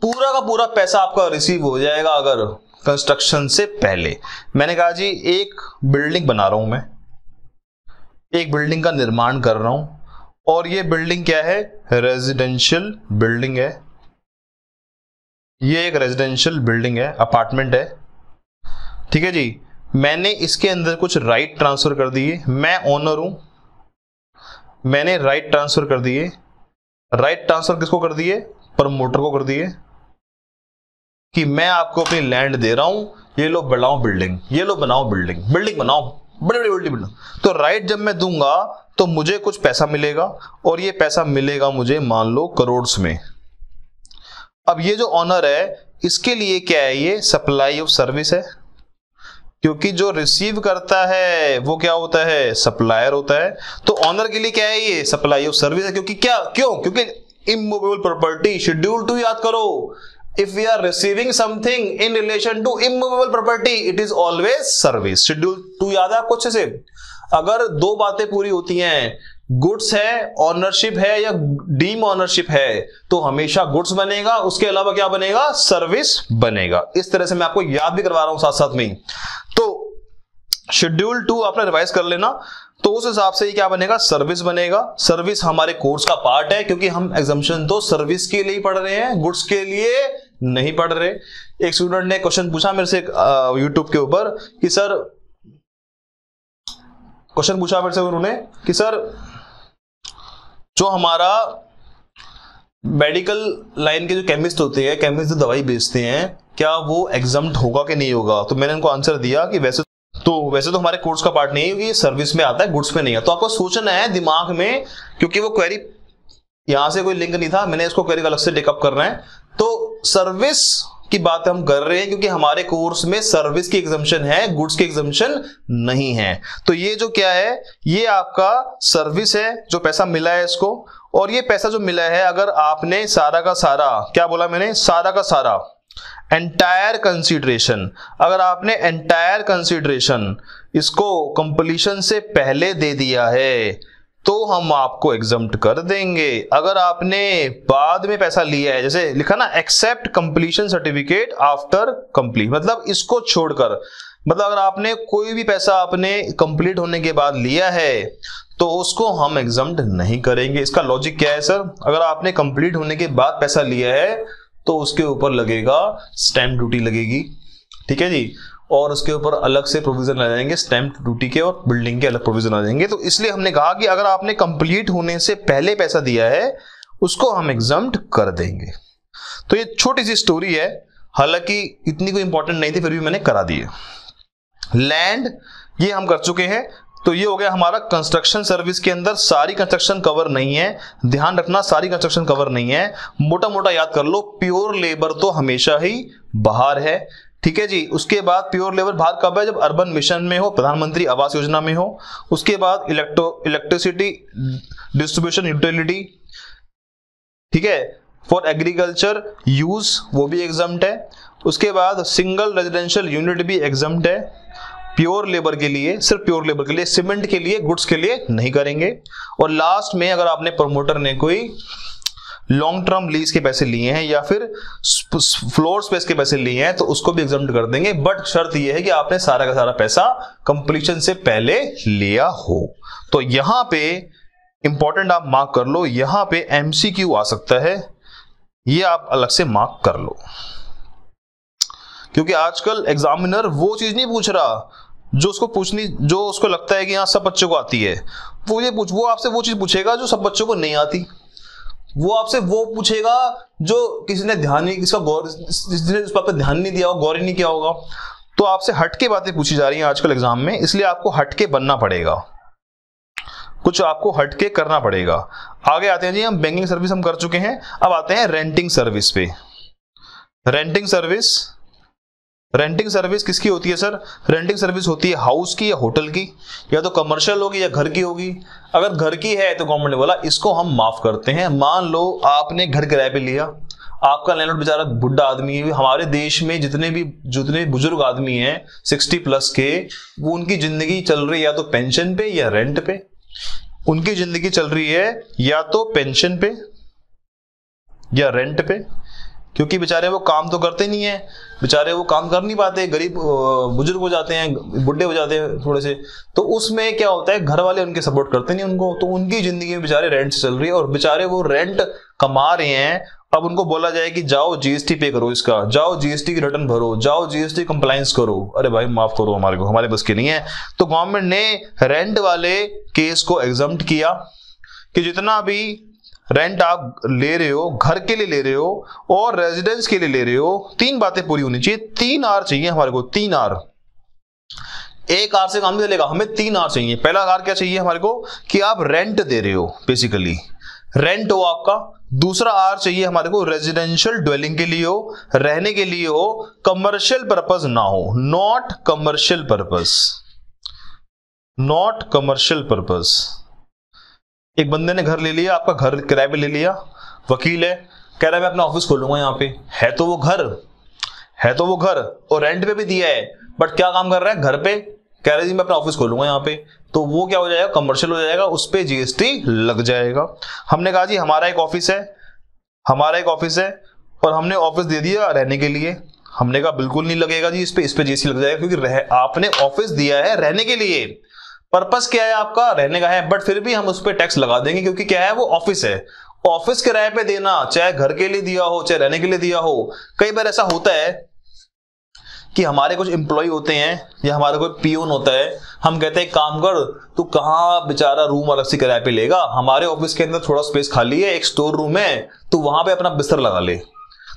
पूरा का पूरा पैसा आपका रिसीव हो जाएगा अगर कंस्ट्रक्शन से पहले। मैंने कहा जी एक बिल्डिंग बना रहा हूं मैं, एक बिल्डिंग का निर्माण कर रहा हूं, और ये बिल्डिंग क्या है, रेजिडेंशियल बिल्डिंग है। ये एक रेजिडेंशियल बिल्डिंग है, अपार्टमेंट है, ठीक है जी। मैंने इसके अंदर कुछ राइट ट्रांसफर कर दिए, मैं ओनर हूं, मैंने राइट ट्रांसफर कर दिए। राइट ट्रांसफर किसको कर दिए, प्रमोटर को कर दिए, कि मैं आपको अपनी लैंड दे रहा हूं, ये लो बनाओ बिल्डिंग, ये लो बनाओ बिल्डिंग, बिल्डिंग बनाओ, बड़ी बड़ी बिल्डिंग। तो राइट जब मैं दूंगा तो मुझे कुछ पैसा मिलेगा, और ये पैसा मिलेगा मुझे मान लो करोड़ में। अब ये जो ऑनर है इसके लिए क्या है, ये सप्लाई ऑफ सर्विस है, क्योंकि जो रिसीव करता है वो क्या होता है, सप्लायर होता है। तो ऑनर के लिए क्या है, ये सप्लाई ऑफ सर्विस है। क्योंकि क्योंकि इमूवेबल प्रॉपर्टी, शेड्यूल 2 याद करो, if we are receiving something in relation to immovable property it is always service। Schedule 2 याद है आपको अच्छे से। अगर दो बातें पूरी होती हैं, गुड्स है, ऑनरशिप है या डीम ऑनरशिप है, तो हमेशा गुड्स बनेगा, उसके अलावा क्या बनेगा, सर्विस बनेगा। इस तरह से मैं आपको याद भी करवा रहा हूं साथ साथ में। तो शेड्यूल 2 आपने रिवाइज कर लेना, तो उस हिसाब से ये क्या बनेगा, सर्विस बनेगा। सर्विस हमारे कोर्स का पार्ट है, क्योंकि हम एग्जामिनेशन तो सर्विस के लिए ही पढ़ रहे हैं, गुड्स के लिए नहीं पढ़ रहे। एक स्टूडेंट ने क्वेश्चन पूछा मेरे से यूट्यूब के ऊपर कि सर, क्वेश्चन पूछा मेरे से उन्होंने कि सर जो हमारा मेडिकल लाइन के जो केमिस्ट होते हैं, केमिस्ट जो दवाई बेचते हैं, क्या वो एग्जम्प्ट होगा कि नहीं होगा। तो मैंने उनको आंसर दिया कि वैसे तो हमारे कोर्स का पार्ट नहीं है, क्योंकि सर्विस में आता है, गुड्स में नहीं है। तो आपको सोचना है दिमाग में, क्योंकि वो क्वेरी यहां से कोई लिंक नहीं था, मैंने इसको क्वेरी अलग से टेकअप करना है। तो सर्विस की बात हम कर रहे हैं, क्योंकि हमारे कोर्स में सर्विस की एग्जम्पशन है, गुड्स की एग्जम्पशन नहीं है। तो ये जो क्या है, ये आपका सर्विस है, जो पैसा मिला है इसको। और ये पैसा जो मिला है, अगर आपने सारा का सारा, क्या बोला मैंने, सारा का सारा एंटायर कंसीडरेशन, अगर आपने एंटायर कंसीडरेशन इसको कंप्लीशन से पहले दे दिया है, तो हम आपको एग्जम्प्ट कर देंगे। अगर आपने बाद में पैसा लिया है, जैसे लिखा ना, except completion certificate after complete, मतलब इसको छोड़कर, मतलब अगर आपने कोई भी पैसा आपने कंप्लीट होने के बाद लिया है, तो उसको हम एग्जम्प्ट नहीं करेंगे। इसका लॉजिक क्या है सर, अगर आपने कंप्लीट होने के बाद पैसा लिया है, तो उसके ऊपर लगेगा स्टैंप ड्यूटी लगेगी, ठीक है जी, और उसके ऊपर अलग से प्रोविजन आ जाएंगे स्टैंप ड्यूटी के, और बिल्डिंग के अलग प्रोविजन आ जाएंगे। तो इसलिए हमने कहा कि अगर आपने कंप्लीट होने से पहले पैसा दिया है, उसको हम एग्जम्प्ट कर देंगे। तो ये छोटी सी स्टोरी है, हालांकि इतनी कोई इंपॉर्टेंट नहीं थी, फिर भी मैंने करा दी है। लैंड ये हम कर चुके हैं। तो ये हो गया हमारा कंस्ट्रक्शन सर्विस के अंदर। सारी कंस्ट्रक्शन कवर नहीं है, ध्यान रखना, सारी कंस्ट्रक्शन कवर नहीं है, मोटा मोटा याद कर लो। प्योर लेबर तो हमेशा ही बाहर है, ठीक है जी। उसके बाद प्योर लेबर बाहर कब है, जब अर्बन मिशन में हो, प्रधानमंत्री आवास योजना में हो। उसके बाद इलेक्ट्रिसिटी डिस्ट्रीब्यूशन यूटिलिटी, ठीक है, फॉर एग्रीकल्चर यूज, वो भी एग्जम्प्ट है। उसके बाद सिंगल रेजिडेंशियल यूनिट भी एग्जम्प्ट है, प्योर लेबर के लिए, सिर्फ प्योर लेबर के लिए, सीमेंट के लिए, गुड्स के लिए नहीं करेंगे। और लास्ट में अगर आपने प्रमोटर ने कोई लॉन्ग टर्म लीज के पैसे लिए हैं या फिर फ्लोर स्पेस के पैसे लिए हैं, तो उसको भी एग्जम्प्ट कर देंगे। बट शर्त यह है कि आपने सारा का सारा पैसा कंप्लीशन से पहले लिया हो। तो यहां पे इंपॉर्टेंट आप मार्क कर लो, यहां पे एमसीक्यू आ सकता है, ये आप अलग से मार्क कर लो, क्योंकि आजकल एग्जामिनर वो चीज नहीं पूछ रहा जो उसको लगता है कि हाँ सब बच्चों को आती है। वो आपसे वो चीज पूछेगा जो सब बच्चों को नहीं आती। वो आपसे वो पूछेगा जो किसी ने ध्यान नहीं, जिसने उस बात पर ध्यान नहीं दिया होगा, गौर ही नहीं किया होगा। तो आपसे हटके बातें पूछी जा रही हैं आजकल एग्जाम में, इसलिए आपको हटके बनना पड़ेगा। कुछ आपको हटके करना पड़ेगा। आगे आते हैं जी, हम बैंकिंग सर्विस हम कर चुके हैं, अब आते हैं रेंटिंग सर्विस पे। रेंटिंग सर्विस किसकी होती है सर? रेंटिंग सर्विस होती है हाउस की या होटल की, या तो कमर्शियल होगी या घर की होगी। अगर घर की है तो गवर्नमेंट ने बोला इसको हम माफ करते हैं। मान लो आपने घर किराए पे लिया, आपका लैंडलॉर्ड बेचारा बुढ़ा आदमी है। हमारे देश में जितने भी बुजुर्ग आदमी हैं 60 प्लस के, वो उनकी जिंदगी चल रही है या तो पेंशन पे या रेंट पे। उनकी जिंदगी चल रही है या तो पेंशन पे या रेंट पे, क्योंकि बेचारे वो काम तो करते नहीं है, बेचारे वो काम कर नहीं पाते, गरीब बुजुर्ग हो जाते हैं, बुढ़े हो जाते हैं थोड़े से। तो उसमें क्या होता है, घर वाले उनके सपोर्ट करते नहीं उनको, तो उनकी जिंदगी में बेचारे रेंट से चल रही है और बेचारे वो रेंट कमा रहे हैं। अब उनको बोला जाए कि जाओ जीएसटी पे करो, इसका जाओ जीएसटी की रिटर्न भरो, जाओ जीएसटी कंप्लायंस करो, अरे भाई माफ करो, हमारे को हमारे बस की नहीं है। तो गवर्नमेंट ने रेंट वाले केस को एग्जम्प्ट किया कि जितना भी रेंट आप ले रहे हो, घर के लिए ले रहे हो और रेजिडेंस के लिए ले रहे हो, 3 बातें पूरी होनी चाहिए। 3 आर चाहिए हमारे को, 3 आर। 1 आर से काम नहीं चलेगा, हमें 3 आर चाहिए। पहला आर क्या चाहिए हमारे को कि आप रेंट दे रहे हो, बेसिकली रेंट हो आपका। दूसरा आर चाहिए हमारे को रेजिडेंशियल ड्वेलिंग के लिए हो, रहने के लिए हो, कमर्शियल पर्पस ना हो, not commercial purpose, not commercial purpose. एक बंदे ने घर ले लिया, आपका घर किराए पे ले लिया, वकील है, कह रहा है मैं अपना ऑफिस खोलूंगा यहाँ पे, है तो वो घर और रेंट पे भी दिया है, बट क्या काम कर रहा है घर पे, कह रहा है जी मैं अपना ऑफिस खोलूंगा यहाँ पे, तो वो क्या हो जाएगा, कमर्शियल हो जाएगा, उस पे जीएसटी लग जाएगा। हमने कहा जी हमारा एक ऑफिस है और हमने ऑफिस दे दिया रहने के लिए, हमने कहा बिल्कुल नहीं लगेगा जी, इस पे जीएसटी लग जाएगा, क्योंकि आपने ऑफिस दिया है रहने के लिए, पर्पस क्या है आपका, रहने का है, बट फिर भी हम उस पर टैक्स लगा देंगे, क्योंकि क्या है वो ऑफिस है। ऑफिस किराए पे देना, चाहे घर के लिए दिया हो चाहे रहने के लिए दिया हो। कई बार ऐसा होता है कि हमारे कुछ एम्प्लॉय होते हैं या हमारा कोई पियून होता है, हम कहते हैं काम कर, तू कहाँ बेचारा रूम अलग से किराए पे लेगा, हमारे ऑफिस के अंदर थोड़ा स्पेस खाली है, एक स्टोर रूम है, तू वहां पे अपना बिस्तर लगा ले,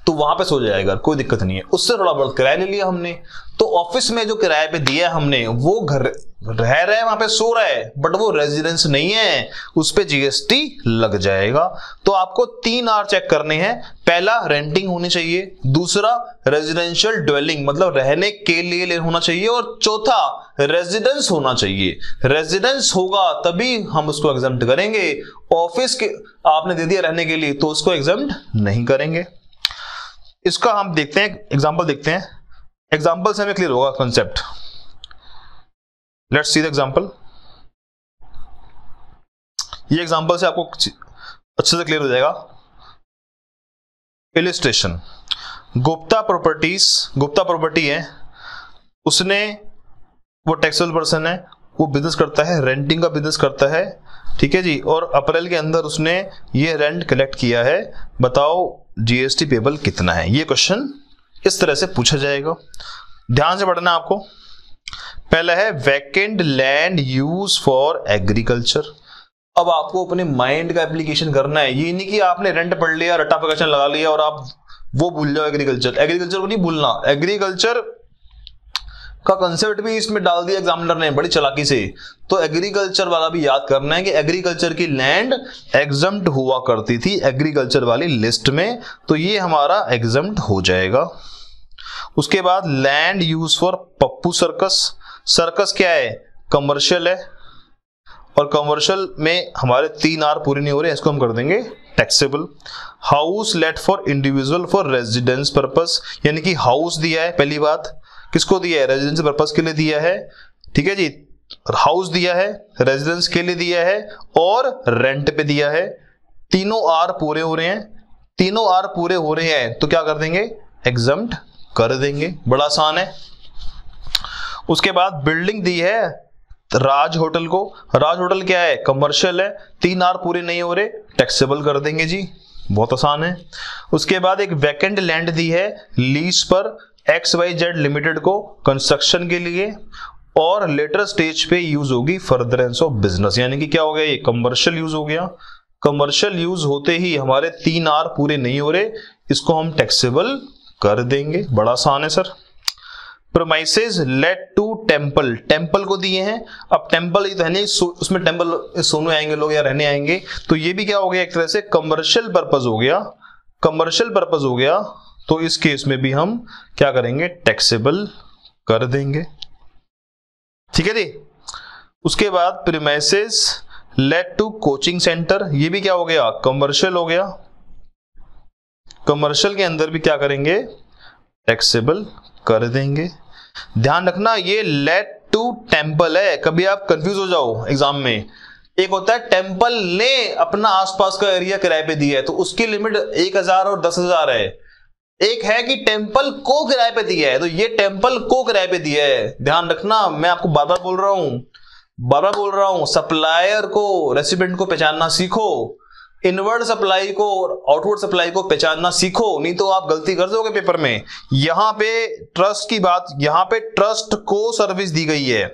तो वहां पे सो जाएगा, कोई दिक्कत नहीं है। उससे थोड़ा बहुत किराया ले लिया हमने, तो ऑफिस में जो किराए पे दिया हमने, वो घर रह रहा है, वहां पे सो रहा है, बट वो रेजिडेंस नहीं है, उस पे जीएसटी लग जाएगा। तो आपको 3 आर चेक करने हैं। पहला रेंटिंग होनी चाहिए, दूसरा रेजिडेंशियल ड्वेलिंग मतलब रहने के लिए होना चाहिए, और चौथा रेजिडेंस होना चाहिए। रेजिडेंस होगा तभी हम उसको एग्जम्प्ट करेंगे, ऑफिस के आपने दे दिया रहने के लिए तो उसको एग्जम्प्ट नहीं करेंगे। इसका हम देखते हैं, एग्जांपल देखते हैं, एग्जांपल से हमें क्लियर होगा concept. Let's see the example. ये एग्जांपल से आपको अच्छे से क्लियर हो जाएगा। इलिस्ट्रेशन, गुप्ता प्रॉपर्टी है, उसने, वो टैक्सेबल पर्सन है, वो बिजनेस करता है, रेंटिंग का बिजनेस करता है, ठीक है जी, और अप्रैल के अंदर उसने ये रेंट कलेक्ट किया है, बताओ जीएसटी पेबल कितना है। ये क्वेश्चन इस तरह से पूछा जाएगा, ध्यान से पढ़ना आपको। पहला है vacant land use for agriculture. अब आपको अपने माइंड का एप्लीकेशन करना है, ये नहीं कि आपने रेंट पढ़ लिया, रट्टा पकड़ लगा लिया और आप वो भूल जाओ एग्रीकल्चर को नहीं भूलना। एग्रीकल्चर का कंसेप्ट भी इसमें डाल दिया एग्जामिनर ने बड़ी चालाकी से, तो एग्रीकल्चर वाला भी याद करना है कि एग्रीकल्चर की लैंड एग्जम्प्ट हुआ करती थी एग्रीकल्चर वाली लिस्ट में, तो ये हमारा एग्जम्प्ट हो जाएगा। उसके बाद land use for Pappu circus क्या है, कमर्शियल है, और कमर्शियल में हमारे 3 आर पूरे नहीं हो रहे, इसको हम कर देंगे taxable. House late for individual for residence purpose, यानी कि हाउस दिया है, पहली बात किसको दिया है, रेजिडेंस पर्पस के लिए दिया है, ठीक है जी, हाउस दिया है, रेजिडेंस के लिए दिया है और रेंट पे दिया है। तीनों आर पूरे हो रहे हैं, तो क्या कर देंगे, एग्जम्प्ट कर देंगे, बड़ा आसान है। उसके बाद बिल्डिंग दी है राज होटल को, राज होटल क्या है, कमर्शियल है, 3 आर पूरे नहीं हो रहे, टैक्सेबल कर देंगे जी, बहुत आसान है। उसके बाद एक वैकेंट लैंड दी है लीज पर XYZ लिमिटेड को कंस्ट्रक्शन के लिए, और लेटर स्टेज पे यूज होगी फर्दरेंस ऑफ बिजनेस, यानी कि क्या हो गया, ये कमर्शियल यूज हो गया। कमर्शियल यूज होते ही हमारे 3 आर पूरे नहीं हो रहे, इसको हम टैक्सेबल कर देंगे, बड़ा आसान है sir. Premises let to temple, temple को दिए हैं। अब टेम्पल तो है नहीं, उसमें टेम्पल सोने आएंगे लोग या रहने आएंगे, तो ये भी क्या हो गया, एक तरह से कमर्शियल पर्पस हो गया, कमर्शियल पर्पस हो गया। तो इस केस में भी हम क्या करेंगे, टैक्सेबल कर देंगे। ठीक है जी। उसके बाद premises let to coaching centre, ये भी क्या हो गया, कमर्शियल हो गया। कमर्शियल के अंदर भी क्या करेंगे, टैक्सेबल कर देंगे। ध्यान रखना ये लेट टू टेम्पल है, कभी आप कंफ्यूज हो जाओ एग्जाम में। एक होता है टेम्पल ने अपना आसपास का एरिया किराए पे दिया है तो उसकी लिमिट 1000 और 10,000 है। एक है कि टेम्पल को किराए पे दिया है, तो ये टेम्पल को किराए पे दिया है। ध्यान रखना, मैं आपको बार बार बोल रहा हूं, सप्लायर को, रेसिडेंट को पहचानना सीखो, इनवर्ड सप्लाई को और आउटवर्ड सप्लाई को पहचानना सीखो, नहीं तो आप गलती कर दोगे पेपर में। यहां पे ट्रस्ट की बात, यहां पे ट्रस्ट को सर्विस दी गई है।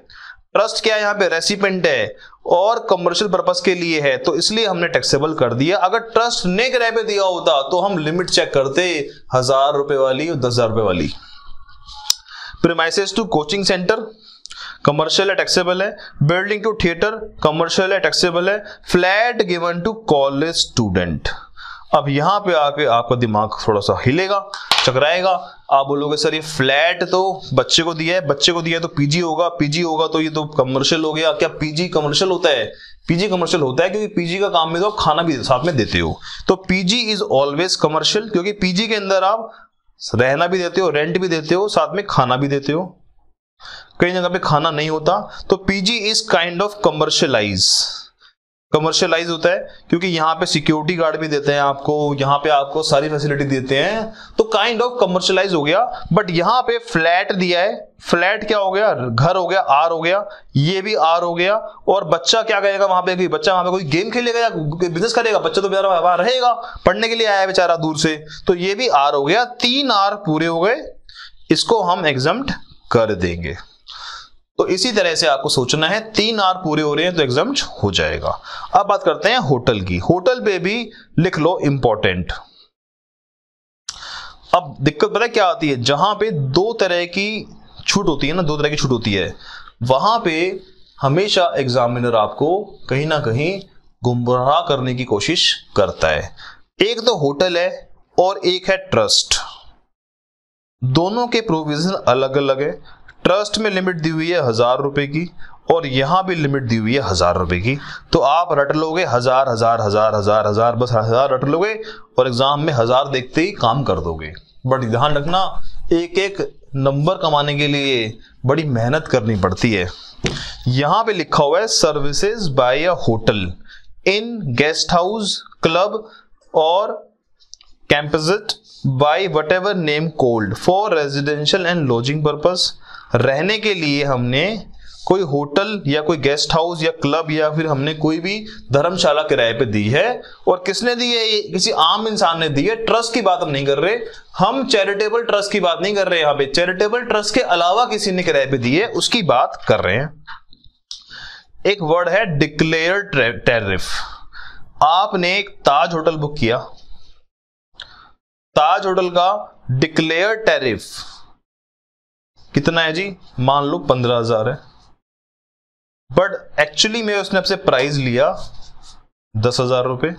ट्रस्ट क्या है, यहां पे रेसिपेंट है और कमर्शियल पर्पस के लिए है, तो इसलिए हमने टैक्सेबल कर दिया। अगर ट्रस्ट ने किराए पे दिया होता तो हम लिमिट चेक करते 1000 रुपए वाली और 10,000 रुपए वाली। Premises to coaching centre commercial है, टैक्सेबल है। बिल्डिंग टू थिएटर कमर्शियल है, टैक्सेबल है। Flat given to college student, अब यहां पे आके आपका दिमाग थोड़ा सा हिलेगा, चकराएगा। आप बोलोगे सर ये फ्लैट तो बच्चे को दिया है, बच्चे को दिया है तो पीजी होगा, पीजी होगा तो ये तो कमर्शियल हो गया। क्या पीजी कमर्शियल होता है? पीजी कमर्शियल होता है क्योंकि पीजी का काम में तो खाना भी साथ में देते हो, तो पीजी इज ऑलवेज कमर्शियल, क्योंकि पीजी के अंदर आप रहना भी देते हो, रेंट भी देते हो, साथ में खाना भी देते हो। कई जगह पे खाना नहीं होता, तो PG is kind of commercialise होता है, क्योंकि यहाँ पे सिक्योरिटी गार्ड भी देते हैं आपको, यहाँ पे आपको सारी फैसिलिटी देते हैं, तो काइंड ऑफ कमर्शियलाइज हो गया। बट यहाँ पे फ्लैट दिया है, फ्लैट क्या हो गया, घर हो गया, आर हो गया, ये भी आर हो गया। और बच्चा क्या करेगा वहां पे, बच्चा वहां पे कोई गेम खेलेगा या बिजनेस करेगा? बच्चा तो बेचारा वहां रहेगा, पढ़ने के लिए आया है बेचारा दूर से, तो ये भी आर हो गया। 3 आर पूरे हो गए, इसको हम एग्जम्प्ट कर देंगे। तो इसी तरह से आपको सोचना है, 3 आर पूरे हो रहे हैं तो एग्जम्प्ट हो जाएगा। अब बात करते हैं होटल की। होटल पे भी लिख लो इंपॉर्टेंट। अब दिक्कत पता है क्या आती है, जहां पे 2 तरह की छूट होती है ना, 2 तरह की छूट होती है, वहां पे हमेशा एग्जामिनर आपको कहीं ना कहीं गुमराह करने की कोशिश करता है। एक तो होटल है और एक है ट्रस्ट, दोनों के प्रोविजन अलग अलग है। ट्रस्ट में लिमिट दी हुई है 1000 रुपए की और यहां भी लिमिट दी हुई है 1000 रुपए की, तो आप रट लोगे 1000 1000 1000 1000 1000, बस 1000 रट लोगे और एग्जाम में 1000 देखते ही काम कर दोगे। बट ध्यान रखना, एक एक नंबर कमाने के लिए बड़ी मेहनत करनी पड़ती है। यहां पे लिखा हुआ है services by a hotel in guest house, club और campsite by whatever name called for residential and lodging purpose. रहने के लिए हमने कोई होटल या कोई गेस्ट हाउस या क्लब या फिर हमने कोई भी धर्मशाला किराए पे दी है, और किसने दी है? किसी आम इंसान ने दी है। ट्रस्ट की बात हम नहीं कर रहे, हम चैरिटेबल ट्रस्ट की बात नहीं कर रहे, यहाँ पे चैरिटेबल ट्रस्ट के अलावा किसी ने किराए पे दी है उसकी बात कर रहे हैं। एक वर्ड है डिक्लेयर्ड टैरिफ। आपने एक ताज होटल बुक किया, ताज होटल का डिक्लेयर्ड टैरिफ कितना है जी? मान लो 15,000 है, बट एक्चुअली में उसने आपसे प्राइस लिया 10,000 रुपए।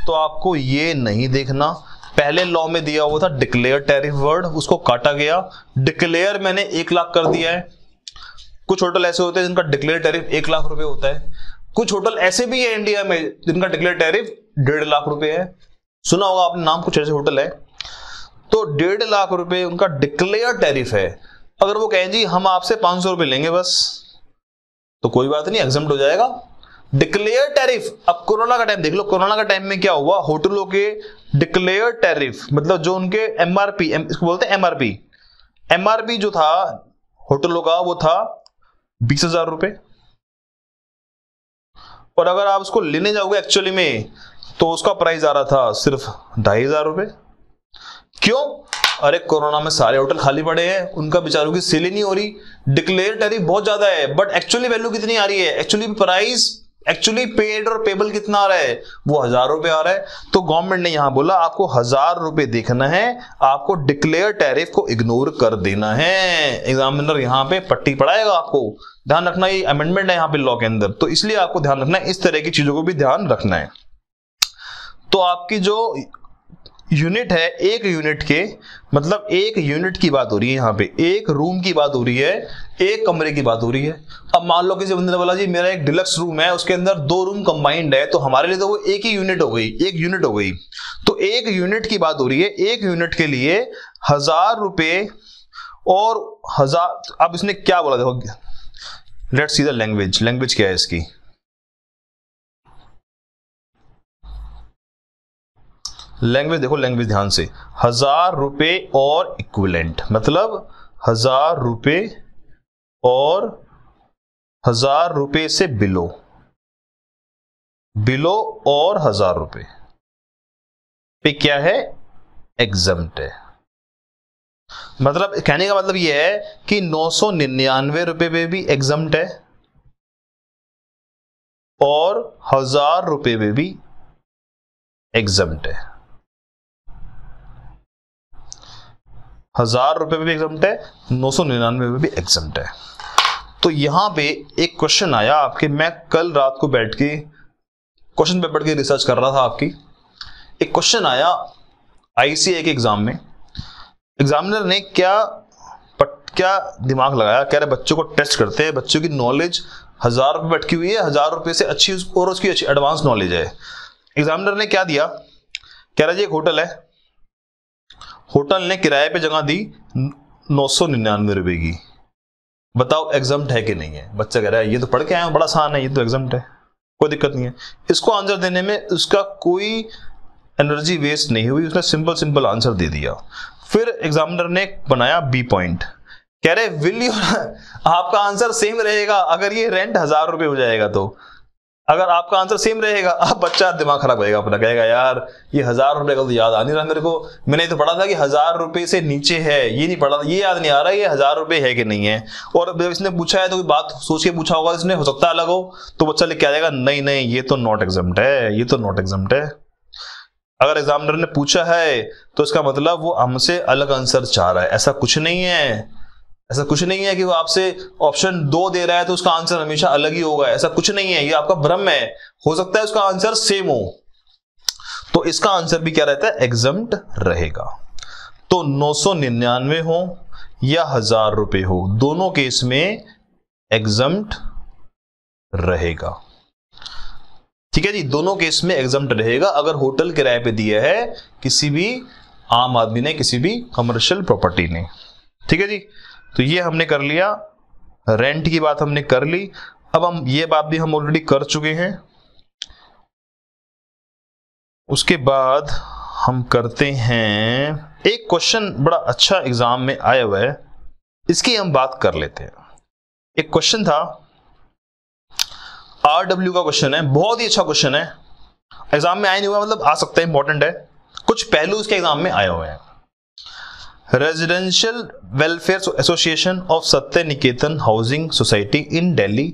तो आपको ये नहीं देखना, पहले लॉ में दिया हुआ था डिक्लेयर टैरिफ वर्ड, उसको काटा गया, डिक्लेयर मैंने 1 लाख कर दिया है। कुछ होटल ऐसे होते हैं जिनका डिक्लेयर टैरिफ 1 लाख रुपए होता है, कुछ होटल ऐसे भी है इंडिया में जिनका डिक्लेयर टैरिफ 1.5 लाख रुपए है। सुना होगा आपने नाम, कुछ ऐसे होटल है, तो 1.5 लाख रुपए उनका डिक्लेयर टैरिफ है। अगर वो कहें जी हम आपसे 500 रुपए लेंगे बस, तो कोई बात नहीं, एग्जम्प्ट हो जाएगा। डिक्लेयर टैरिफ, अब कोरोना का टाइम देख लो, कोरोना का टाइम में क्या हुआ, होटलों के डिक्लेयर टैरिफ मतलब जो उनके एमआरपी, इसको बोलते हैं एमआरपी, एमआरपी जो था होटलों का वो था 20,000 रुपए, और अगर आप उसको लेने जाओगे एक्चुअली में तो उसका प्राइस आ रहा था सिर्फ 2,500 रुपए। क्यों? अरे कोरोना में सारे होटल खाली पड़े हैं, उनका बेचारों की सेल ही नहीं हो रही, डिक्लेयर टैरिफ बहुत ज्यादा है, बट एक्चुअली वैल्यू कितनी आ रही है? एक्चुअली प्राइस एक्चुअली पेड और पेबल कितना आ रहा है, वो 1000 रुपए आ रहा है। तो गवर्नमेंट ने यहां बोला आपको 1000 रुपए देखना है, आपको डिक्लेयर टैरिफ को इग्नोर कर देना है। एग्जामिनर यहां पे पट्टी पढ़ाएगा, आपको ध्यान रखना, ये अमेंडमेंट है यहां पे लॉ के अंदर, तो इसलिए आपको ध्यान रखना है, इस तरह की चीजों को भी ध्यान रखना है। तो आपकी जो यूनिट है, एक यूनिट के मतलब एक यूनिट की बात हो रही है यहां पे, एक रूम की बात हो रही है, एक कमरे की बात हो रही है। अब मान लो किसी बंदे ने बोला जी मेरा एक डिलक्स रूम है, उसके अंदर 2 रूम कंबाइंड है, तो हमारे लिए तो वो एक ही यूनिट हो गई, एक यूनिट हो गई। तो एक यूनिट की बात हो रही है, एक यूनिट के लिए 1000 रुपए और 1000। अब इसने क्या बोला, देखो let's see the language, language क्या है इसकी। लैंग्वेज देखो, लैंग्वेज ध्यान से, 1000 रुपए और इक्विवेलेंट, मतलब 1000 रुपए और 1000 रुपए से बिलो, बिलो और 1000 रुपए पे क्या है, एग्जम्प्ट है। मतलब कहने का मतलब यह है कि 999 रुपए पे भी एग्जम्प्ट है और 1000 रुपए पे भी एग्जम्प्ट है। 1000 रुपए पे भी एग्जम्प्ट है, 999 पे भी एग्जम्प्ट है। तो यहां पे एक क्वेश्चन आया आपके, मैं कल रात को बैठ के क्वेश्चन पेपर की रिसर्च कर रहा था आपकी, एक क्वेश्चन आया ICAI के एग्जाम में। एग्जामिनर ने क्या दिमाग लगाया, कह रहे बच्चों को टेस्ट करते हैं, बच्चों की नॉलेज 1000 रुपए पे अटकी हुई है, 1000 रुपए से अच्छी और उसकी अच्छी एडवांस नॉलेज है। एग्जामिनर ने क्या दिया, कह रहा जी एक होटल है, होटल ने किराए पे जगह दी 999 रुपए की, बताओ एग्जम्प्ट है कि नहीं है। बच्चा कह रहा है ये तो पढ़ के आया हूं, बड़ा आसान है, ये तो एग्जम्प्ट है, कोई दिक्कत नहीं है। इसको आंसर देने में उसका कोई एनर्जी वेस्ट नहीं हुई, उसने सिंपल आंसर दे दिया। फिर एग्जामिनर ने बनाया बी पॉइंट, कह रहे विल यू आपका आंसर सेम रहेगा अगर ये रेंट 1000 रुपए हो जाएगा, तो अगर आपका आंसर सेम रहेगा, आप बच्चा दिमाग खराब करेगा अपना, कहेगा यार ये 1000 रुपए का तो याद आ नहीं रहा मेरे को, मैंने तो पढ़ा था कि 1000 रुपए से नीचे है, ये नहीं पढ़ा था, ये याद नहीं आ रहा ये 1000 रुपए है कि नहीं है। और जब इसने पूछा है तो बात सोच के पूछा होगा इसने, हो सकता है अलग हो, तो बच्चा लिख के आ जाएगा नहीं ये तो नॉट एग्जम्प्ट है, ये तो नॉट एग्जम्प्ट है। अगर एग्जामिनर ने पूछा है तो इसका मतलब वो हमसे अलग आंसर चाह रहा है, ऐसा कुछ नहीं है। ऐसा कुछ नहीं है कि वो आपसे ऑप्शन 2 दे रहा है तो उसका आंसर हमेशा अलग ही होगा, ऐसा कुछ नहीं है, ये आपका भ्रम है, हो सकता है उसका आंसर सेम हो। तो इसका आंसर भी क्या रहता है, एग्जम्प्ट रहेगा। तो 999 हो या 1000 रुपए हो, दोनों केस में एग्जम्प्ट रहेगा। ठीक है जी, दोनों केस में एग्जम्प्ट रहेगा अगर होटल किराए पे दिया है किसी भी आम आदमी ने, किसी भी कमर्शियल प्रॉपर्टी ने। ठीक है जी, तो ये हमने कर लिया, रेंट की बात हमने कर ली। अब हम ये बात भी हम ऑलरेडी कर चुके हैं। उसके बाद हम करते हैं एक क्वेश्चन बड़ा अच्छा एग्जाम में आया हुआ है, इसकी हम बात कर लेते हैं। एक क्वेश्चन था RW का क्वेश्चन है, बहुत ही अच्छा क्वेश्चन है, एग्जाम में आया नहीं हुआ, मतलब आ सकता है, इंपॉर्टेंट है, कुछ पहलू उसके एग्जाम में आए हुए हैं। Residential welfare association of Satya Niketan housing society in Delhi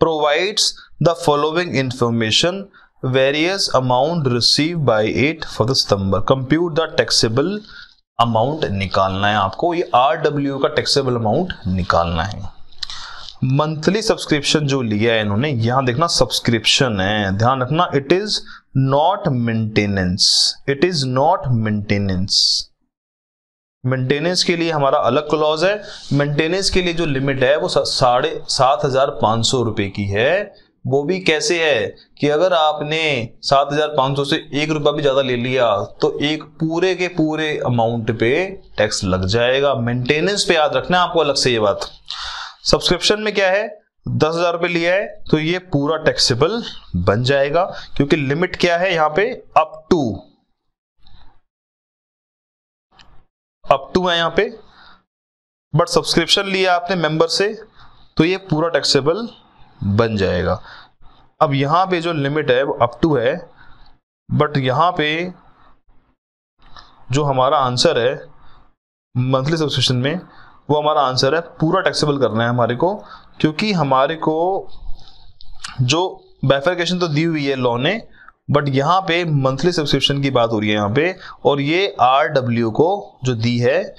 provides the following information, various amount receive by it for the September, compute the taxable amount निकालना है आपको। ये RW का टैक्सेबल अमाउंट निकालना है। मंथली सब्सक्रिप्शन जो लिया है इन्होंने, यहां देखना सब्सक्रिप्शन है, ध्यान रखना, it is not maintenance, it is not maintenance. Maintenance के लिए हमारा अलग क्लॉज है, मेंटेनेंस के लिए जो लिमिट है वो 7,500 रुपए की है। वो भी कैसे है कि अगर आपने 7,500 से 1 रुपया भी ज्यादा ले लिया तो एक पूरे के पूरे अमाउंट पे टैक्स लग जाएगा। मेंटेनेंस पे याद रखना है आपको अलग से ये बात। सब्सक्रिप्शन में क्या है, 10,000 रुपए लिया है तो ये पूरा टैक्सेबल बन जाएगा, क्योंकि लिमिट क्या है यहां पे, अप टू है यहां पे। बट सब्सक्रिप्शन लिया आपने मेंबर से तो ये पूरा टैक्सेबल बन जाएगा। अब यहां पे जो लिमिट है वो अप टू है, बट यहां पे जो हमारा आंसर है मंथली सब्सक्रिप्शन में, वो हमारा आंसर है पूरा टैक्सेबल करना है हमारे को, क्योंकि हमारे को जो बाइफरकेशन तो दी हुई है लॉ ने, बट यहाँ पे मंथली सब्सक्रिप्शन की बात हो रही है यहाँ पे, और ये RW को जो दी है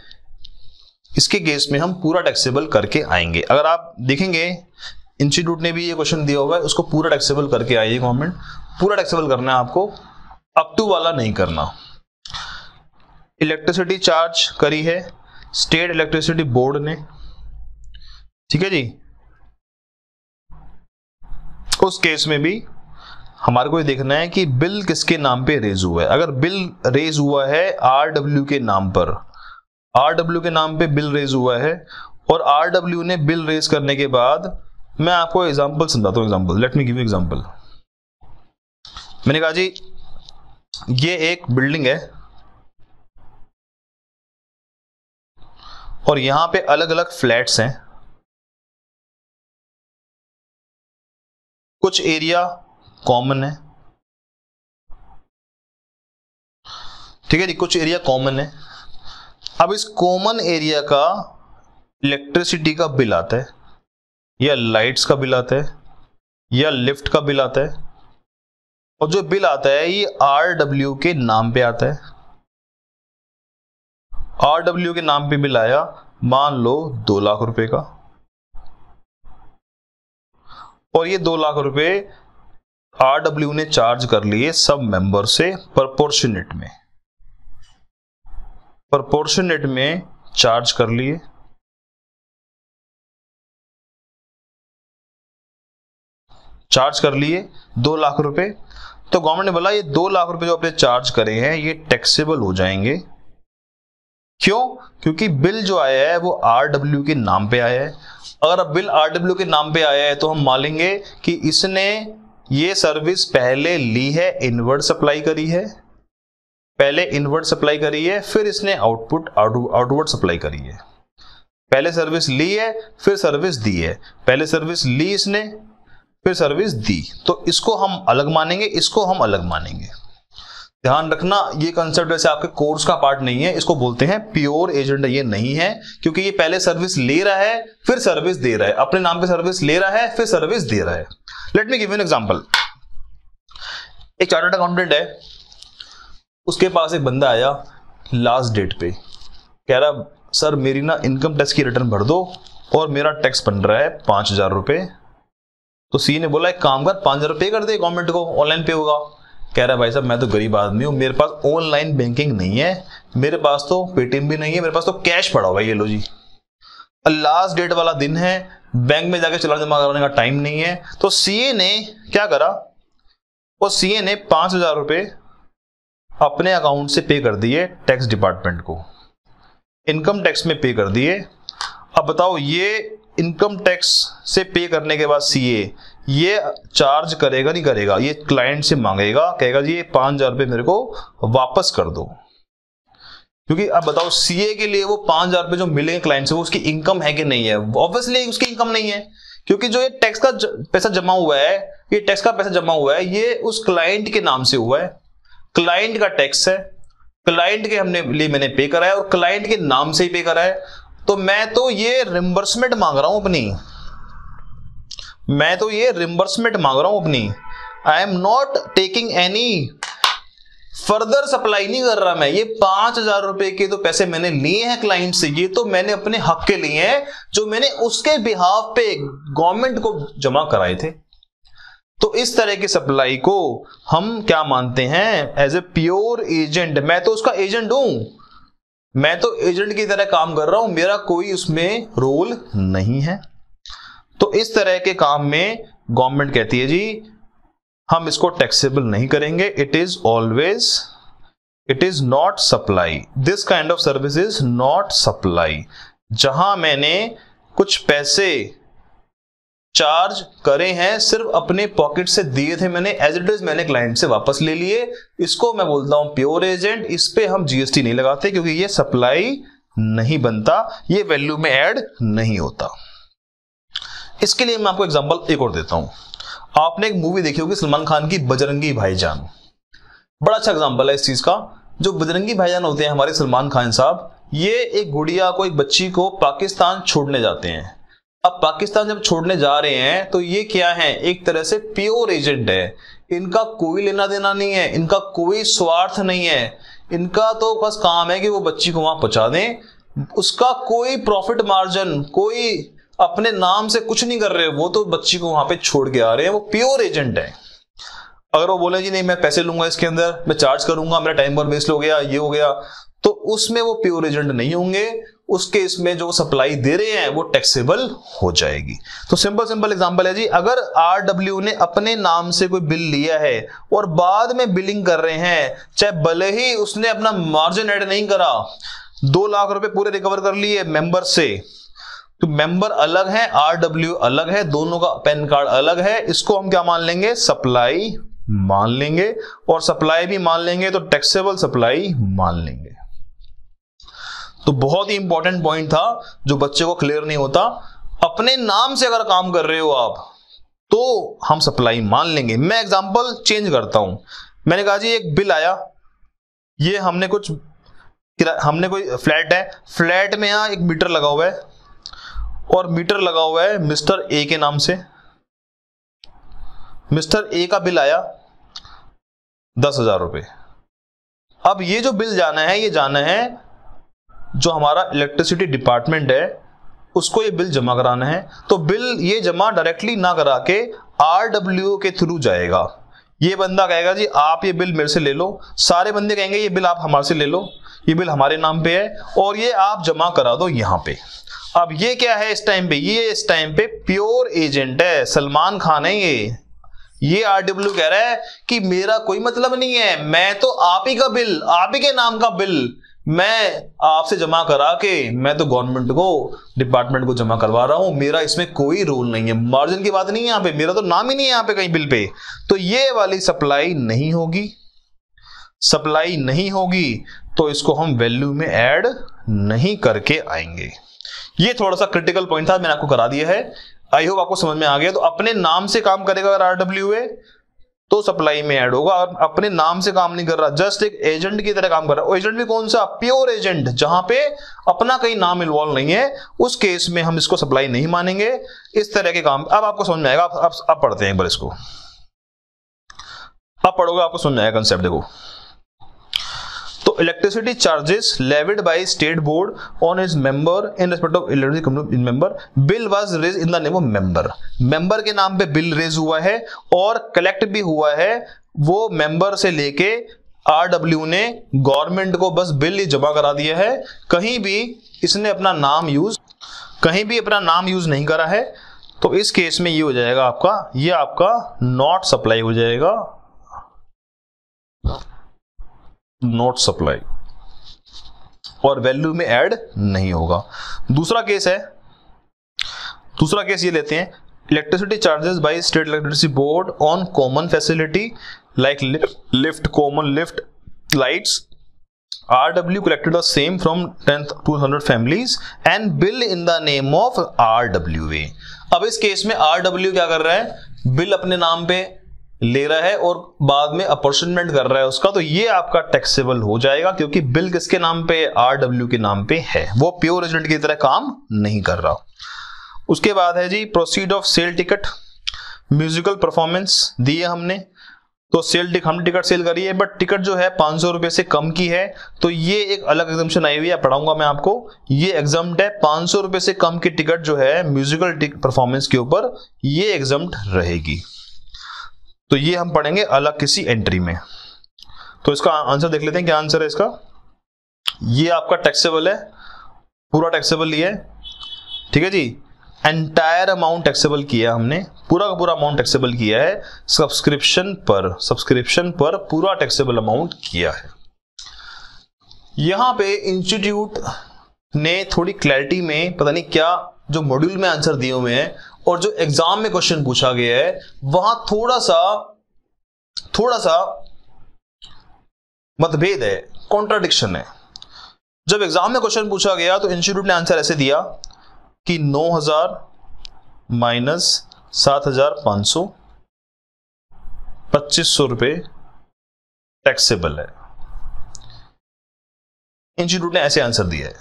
इसके केस में हम पूरा टैक्सेबल करके आएंगे। अगर आप देखेंगे इंस्टीट्यूट ने भी ये क्वेश्चन दिया होगा, उसको पूरा टैक्सेबल करके आइए गवर्नमेंट, पूरा टैक्सेबल करना है आपको, अप टू वाला नहीं करना। इलेक्ट्रिसिटी चार्ज करी है स्टेट इलेक्ट्रिसिटी बोर्ड ने, ठीक है जी। उस केस में भी हमारे को ये देखना है कि बिल किसके नाम पे रेज हुआ है। अगर बिल रेज हुआ है RW के नाम पर, RW के नाम पे बिल रेज हुआ है, और RW ने बिल रेज करने के बाद, मैं आपको एग्जांपल समझाता हूँ। Example, let me give you example. मैंने कहा जी ये एक बिल्डिंग है और यहां पे अलग अलग फ्लैट्स हैं, कुछ एरिया कॉमन है, ठीक है जी, कुछ एरिया कॉमन है। अब इस कॉमन एरिया का इलेक्ट्रिसिटी का बिल आता है, या लाइट्स का बिल आता है, या लिफ्ट का बिल आता है, और जो बिल आता है ये RW के नाम पे आता है। RW के नाम पे बिल आया, मान लो 2 लाख रुपए का, और ये 2 लाख रुपए RW ने चार्ज कर लिए सब मेंबर से प्रोपोर्शनेट में चार्ज कर लिए। चार्ज कर लिए 2 लाख रुपए, तो गवर्नमेंट ने बोला ये 2 लाख रुपए जो आपने चार्ज करे हैं ये टैक्सेबल हो जाएंगे। क्यों? क्योंकि बिल जो आया है वो RW के नाम पे आया है। अगर अब बिल RW के नाम पे आया है तो हम मान लेंगे कि इसने ये सर्विस पहले ली है, इनवर्ट सप्लाई करी है, पहले इनवर्ट सप्लाई करी है, फिर इसने आउटवर्ड सप्लाई करी है। पहले सर्विस ली है, फिर सर्विस दी है, पहले सर्विस ली इसने, फिर सर्विस दी, तो इसको हम अलग मानेंगे, इसको हम अलग मानेंगे। ध्यान रखना ये कंसेप्ट वैसे आपके कोर्स का पार्ट नहीं है, इसको बोलते हैं प्योर एजेंट। ये नहीं है, क्योंकि ये पहले सर्विस ले रहा है फिर सर्विस दे रहा है, अपने नाम पे सर्विस ले रहा है फिर सर्विस दे रहा है। Let me give you an example. एक चार्टर्ड अकाउंटेंट है, उसके पास एक बंदा आया लास्ट डेट पे, कह रहा सर मेरी ना इनकम टैक्स की रिटर्न भर दो और मेरा टैक्स बन रहा है 5,000 रुपए। तो सी ने बोला एक काम कर 5,000 रुपए कर दे गवर्नमेंट को, ऑनलाइन पे होगा। कह रहा है भाई साहब मैं तो गरीब आदमी हूं, मेरे पास ऑनलाइन बैंकिंग नहीं है, मेरे पास तो पेटीएम भी नहीं है, मेरे पास तो कैश पड़ा हुआ है, ये लो जी। लास्ट डेट वाला दिन है, बैंक में जाके चालान जमा कराने का टाइम नहीं है। तो सीए ने क्या करा, वो सीए ने 5,000 रुपए अपने अकाउंट से पे कर दिए टैक्स डिपार्टमेंट को, इनकम टैक्स में पे कर दिए। अब बताओ ये इनकम टैक्स से पे करने के बाद सीए ये चार्ज करेगा नहीं करेगा? ये क्लाइंट से मांगेगा, कहेगा जी ये 5,000 रुपए मेरे को वापस कर दो। क्योंकि अब बताओ सीए के लिए वो 5,000 रुपए जो मिलेंगे क्लाइंट से वो उसकी इनकम है कि नहीं है? ऑब्वियसली उसकी इनकम नहीं है, क्योंकि जो ये टैक्स का पैसा जमा हुआ है, ये टैक्स का पैसा जमा हुआ है ये उस क्लाइंट के नाम से हुआ है, क्लाइंट का टैक्स है, क्लाइंट के लिए मैंने पे करा है और क्लाइंट के नाम से ही पे करा है। तो मैं तो ये रिम्बर्समेंट मांग रहा हूं अपनी, मैं तो ये रिम्बर्समेंट मांग रहा हूं अपनी। I am not taking any further supply नहीं कर रहा मैं। ये 5,000 रुपए के तो पैसे मैंने लिए हैं क्लाइंट से, ये तो मैंने अपने हक के लिए हैं जो मैंने उसके बिहाफ पे गवर्नमेंट को जमा कराए थे। तो इस तरह की सप्लाई को हम क्या मानते हैं? As a pure agent. मैं तो उसका एजेंट हूं, मैं तो एजेंट की तरह काम कर रहा हूं, मेरा कोई उसमें रोल नहीं है। तो इस तरह के काम में गवर्नमेंट कहती है जी हम इसको टैक्सेबल नहीं करेंगे, it is not supply, this kind of service is not supply. जहां मैंने कुछ पैसे चार्ज करे हैं, सिर्फ अपने पॉकेट से दिए थे मैंने, एज इट इज मैंने क्लाइंट से वापस ले लिए, इसको मैं बोलता हूं प्योर एजेंट। इस पे हम जीएसटी नहीं लगाते क्योंकि ये सप्लाई नहीं बनता, ये वैल्यू में ऐड नहीं होता। इसके लिए मैं आपको एग्जांपल एक और देता हूं। आपने एक मूवी देखी होगी सलमान खान की बजरंगी भाईजान, बड़ा अच्छा एग्जांपल है इस चीज का। जो बजरंगी भाईजान होते हैं हमारे सलमान खान साहब, ये एक गुड़िया को, एक बच्ची को पाकिस्तान छोड़ने जाते हैं। अब पाकिस्तान जब छोड़ने जा रहे हैं तो ये क्या है, एक तरह से प्योर एजेंट है, इनका कोई लेना देना नहीं है, इनका कोई स्वार्थ नहीं है, इनका तो बस काम है कि वो बच्ची को वहां पहुंचा दें, उसका कोई प्रॉफिट मार्जिन, कोई अपने नाम से कुछ नहीं कर रहे, वो तो बच्ची को वहां पे छोड़ के आ रहे हैं, वो प्योर एजेंट है। अगर वो बोले जी नहीं मैं पैसे लूंगा इसके अंदर, मैं चार्ज करूंगा, मेरा टाइम पर वेस्ट हो गया, ये हो गया, तो उसमें वो प्योर एजेंट नहीं होंगे, उसके इसमें जो सप्लाई दे रहे हैं वो टैक्सेबल हो जाएगी। तो सिंपल एग्जांपल है जी, अगर आरडब्ल्यू ने अपने नाम से कोई बिल लिया है और बाद में बिलिंग कर रहे हैं, चाहे भले ही उसने अपना मार्जिन ऐड नहीं करा, 2 लाख रुपए पूरे रिकवर कर लिए मेंबर से, तो मेंबर अलग है, आरडब्ल्यू अलग है, दोनों का पैन कार्ड अलग है, इसको हम क्या मान लेंगे, सप्लाई मान लेंगे, और सप्लाई भी मान लेंगे तो टैक्सेबल सप्लाई मान लेंगे। तो बहुत ही इंपॉर्टेंट पॉइंट था जो बच्चे को क्लियर नहीं होता, अपने नाम से अगर काम कर रहे हो आप तो हम सप्लाई मान लेंगे। मैं एग्जांपल चेंज करता हूं, मैंने कहा जी एक बिल आया, ये हमने कोई फ्लैट है, फ्लैट में यहां एक मीटर लगा हुआ है और मीटर लगा हुआ है मिस्टर ए के नाम से, मिस्टर ए का बिल आया 10,000 रुपए। अब ये जो बिल जाना है, ये जाना है जो हमारा इलेक्ट्रिसिटी डिपार्टमेंट है उसको ये बिल जमा कराना है, तो बिल ये जमा डायरेक्टली ना करा के आरडब्ल्यू के थ्रू जाएगा। ये बंदा कहेगा जी आप ये बिल मेरे से ले लो, सारे बंदे कहेंगे ये बिल आप हमारे से ले लो, ये बिल हमारे नाम पे है और ये आप जमा करा दो यहां पे। अब ये क्या है इस टाइम पे, ये इस टाइम पे प्योर एजेंट है, सलमान खान है ये आरडब्ल्यू कह रहा है कि मेरा कोई मतलब नहीं है, मैं तो आप ही का बिल, आप ही के नाम का बिल मैं आपसे जमा करा के मैं तो गवर्नमेंट को, डिपार्टमेंट को जमा करवा रहा हूं, मेरा इसमें कोई रोल नहीं है, मार्जिन की बात नहीं है यहां पे, मेरा तो नाम ही नहीं है यहां पे कहीं बिल पे, तो ये वाली सप्लाई नहीं होगी। सप्लाई नहीं होगी तो इसको हम वैल्यू में ऐड नहीं करके आएंगे। ये थोड़ा सा क्रिटिकल पॉइंट था, मैंने आपको करा दिया है, आई होप आपको समझ में आ गया। तो अपने नाम से काम करेगा अगर आरडब्ल्यू है तो सप्लाई में ऐड होगा, और अपने नाम से काम नहीं कर रहा, जस्ट एक एजेंट की तरह काम कर रहा है। एजेंट भी कौन सा, प्योर एजेंट, जहां पे अपना कहीं नाम इन्वॉल्व नहीं है, उस केस में हम इसको सप्लाई नहीं मानेंगे। इस तरह के काम अब आपको समझ में आएगा। आप पढ़ते हैं एक बार इसको, आप पढ़ोगे आपको समझ में आएगा कंसेप्ट। देखो तो electricity charges levied by state board on his member in respect of electricity company member, bill was raise in the name of member, member के नाम पे बिल रेज हुआ है और कलेक्ट भी हुआ है, वो मेंबर से लेके आरडब्ल्यू ने गवर्नमेंट को बस बिल ही जमा करा दिया है, कहीं भी इसने अपना नाम यूज नहीं करा है। तो इस केस में ये हो जाएगा आपका, ये आपका नॉट सप्लाई हो जाएगा, नॉट सप्लाई, और वैल्यू में ऐड नहीं होगा। दूसरा केस ये लेते हैं, electricity charges by state electricity board on common facility like lift, common lift, lights, RW collected the same from 10,200 families and bill in the name of RWA। अब इस केस में RW क्या कर रहा है, बिल अपने नाम पे ले रहा है और बाद में अपॉर्चनमेंट कर रहा है उसका, तो ये आपका टैक्सेबल हो जाएगा क्योंकि बिल किसके नाम पे, आरडब्ल्यू के नाम पे है, वो प्योर एजेंट की तरह काम नहीं कर रहा। उसके बाद है जी proceed of sale ticket, musical performance दी है हमने, तो हम टिकट सेल करी है, बट टिकट जो है 500 रुपए से कम की है, तो ये एक अलग एग्जम्पशन आई हुई है, पढ़ाऊंगा मैं आपको, ये एग्जम्प्ट है, 500 रुपए से कम की टिकट जो है म्यूजिकल परफॉर्मेंस के ऊपर ये एग्जम्प्ट रहेगी। तो ये हम पढ़ेंगे अलग किसी एंट्री में। तो इसका आंसर देख लेते हैं, क्या आंसर है इसका, ये आपका टैक्सेबल है, पूरा टैक्सेबल लिया है, ठीक है जी, एंटायर अमाउंट टैक्सेबल किया हमने, पूरा का पूरा अमाउंट टैक्सेबल किया है, सब्सक्रिप्शन पर पूरा टैक्सेबल अमाउंट किया है। यहां पे इंस्टीट्यूट ने थोड़ी क्लैरिटी में पता नहीं क्या जो मॉड्यूल में आंसर दिए हुए हैं और जो एग्जाम में क्वेश्चन पूछा गया है वहां थोड़ा सा मतभेद है, कॉन्ट्राडिक्शन है। जब एग्जाम में क्वेश्चन पूछा गया तो इंस्टीट्यूट ने आंसर ऐसे दिया कि 9,000 माइनस 7,500, 2,500 रुपए टैक्सेबल है। इंस्टीट्यूट ने ऐसे आंसर दिया है।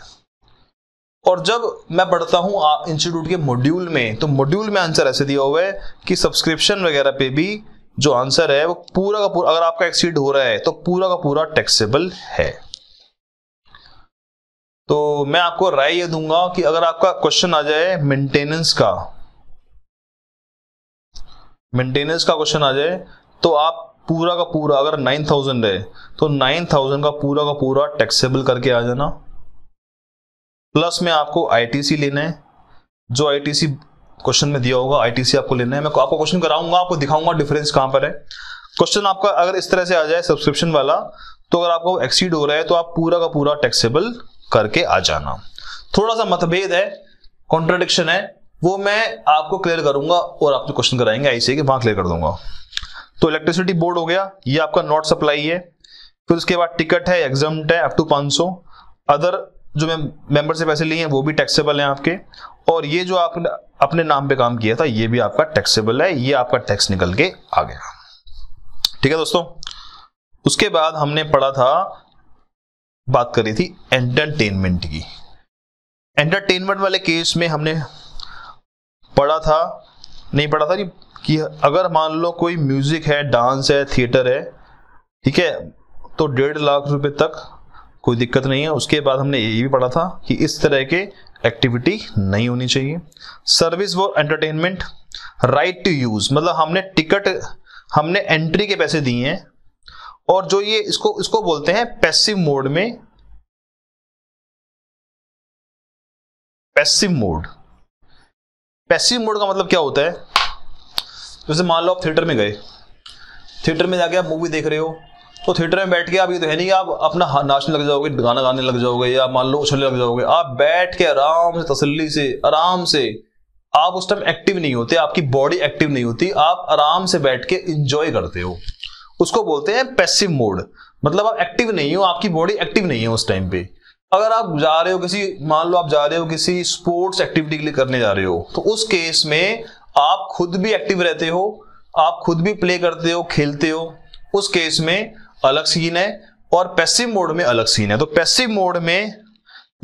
और जब मैं पढ़ता हूं इंस्टीट्यूट के मॉड्यूल में, तो मॉड्यूल में आंसर ऐसे दिया हुआ है कि सब्सक्रिप्शन वगैरह पे भी जो आंसर है वो पूरा का पूरा, अगर आपका एक्सीड हो रहा है तो पूरा का पूरा टैक्सेबल है। तो मैं आपको राय ये दूंगा कि अगर आपका क्वेश्चन आ जाए मेंटेनेंस का क्वेश्चन आ जाए, तो आप पूरा का पूरा, अगर 9000 है तो 9000 का पूरा टैक्सेबल करके आ जाना। प्लस में आपको आईटीसी लेना है, जो आईटीसी क्वेश्चन में दिया होगा आईटीसी आपको लेना है। मैं आपको क्वेश्चन कराऊंगा, आपको दिखाऊंगा डिफरेंस कहां पर है। क्वेश्चन आपका अगर इस तरह से आ जाए सब्सक्रिप्शन वाला, तो अगर आपको एक्सीड हो रहा है तो आप पूरा का पूरा टैक्सेबल करके आ जाना। थोड़ा सा मतभेद है, कॉन्ट्रडिक्शन है, वो मैं आपको क्लियर करूंगा और आपको क्वेश्चन कराएंगे ऐसे कि वहां क्लियर कर दूंगा। तो इलेक्ट्रिसिटी बोर्ड हो गया, ये आपका नॉट सप्लाई है। फिर उसके बाद टिकट है, एग्जम्प्ट है अप टू 500। अदर जो मेंबर से पैसे लिए हैं वो भी टैक्सेबल हैं आपके। और ये जो आपने अपने नाम पे काम किया था ये भी आपका टैक्सेबल है, ये आपका टैक्स निकल के आ गया। ठीक है दोस्तों। उसके बाद हमने पढ़ा था, बात करी थी एंटरटेनमेंट की। एंटरटेनमेंट वाले केस में हमने पढ़ा था कि अगर मान लो कोई म्यूजिक है, डांस है, थिएटर है, ठीक है, तो 1.5 लाख रुपए तक कोई दिक्कत नहीं है। उसके बाद हमने ये भी पढ़ा था कि इस तरह के एक्टिविटी नहीं होनी चाहिए। Service for entertainment, right to use, मतलब हमने एंट्री के पैसे दिए हैं, और जो ये इसको बोलते हैं पैसिव मोड में। पैसिव मोड का मतलब क्या होता है? जैसे मान लो आप थिएटर में गए, थिएटर में जाके आप मूवी देख रहे हो, तो थिएटर में बैठ के आप, ये तो है नहीं कि आप अपना नाचने लग जाओगे, गाना गाने लग जाओगे, या मान लो उछलने लग जाओगे। आप बैठ के आराम से, तसल्ली से, आराम से, आप उस टाइम एक्टिव नहीं होते, आपकी बॉडी एक्टिव नहीं होती, आप आराम से बैठ के इंजॉय करते हो। उसको बोलते हैं पैसिव मोड, मतलब आप एक्टिव नहीं हो, आपकी बॉडी एक्टिव नहीं है उस टाइम पे। अगर आप जा रहे हो मान लो आप जा रहे हो किसी स्पोर्ट्स एक्टिविटी के लिए करने जा रहे हो, तो उस केस में आप खुद भी एक्टिव रहते हो, आप खुद भी प्ले करते हो, खेलते हो, उस केस में अलग सीन है, और पैसिव मोड में अलग सीन है। तो पैसिव मोड में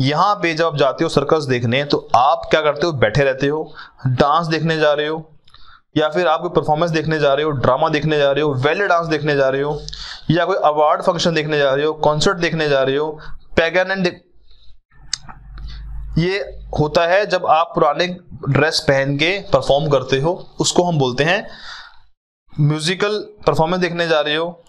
यहां पे जब आप जाते हो सर्कस देखने, तो आप क्या करते हो? बैठे रहते हो, डांस देखने जा रहे हो, या फिर आप कोई परफॉर्मेंस देखने जा रहे हो, ड्रामा देखने जा रहे हो, वेले डांस देखने जा रहे हो, या कोई अवार्ड फंक्शन देखने जा रहे हो, कॉन्सर्ट देखने जा रहे हो, पैगन एंड। ये होता है जब आप पुराने ड्रेस पहन के परफॉर्म करते हो, उसको हम बोलते हैं म्यूजिकल परफॉर्मेंस देखने जा रहे हो,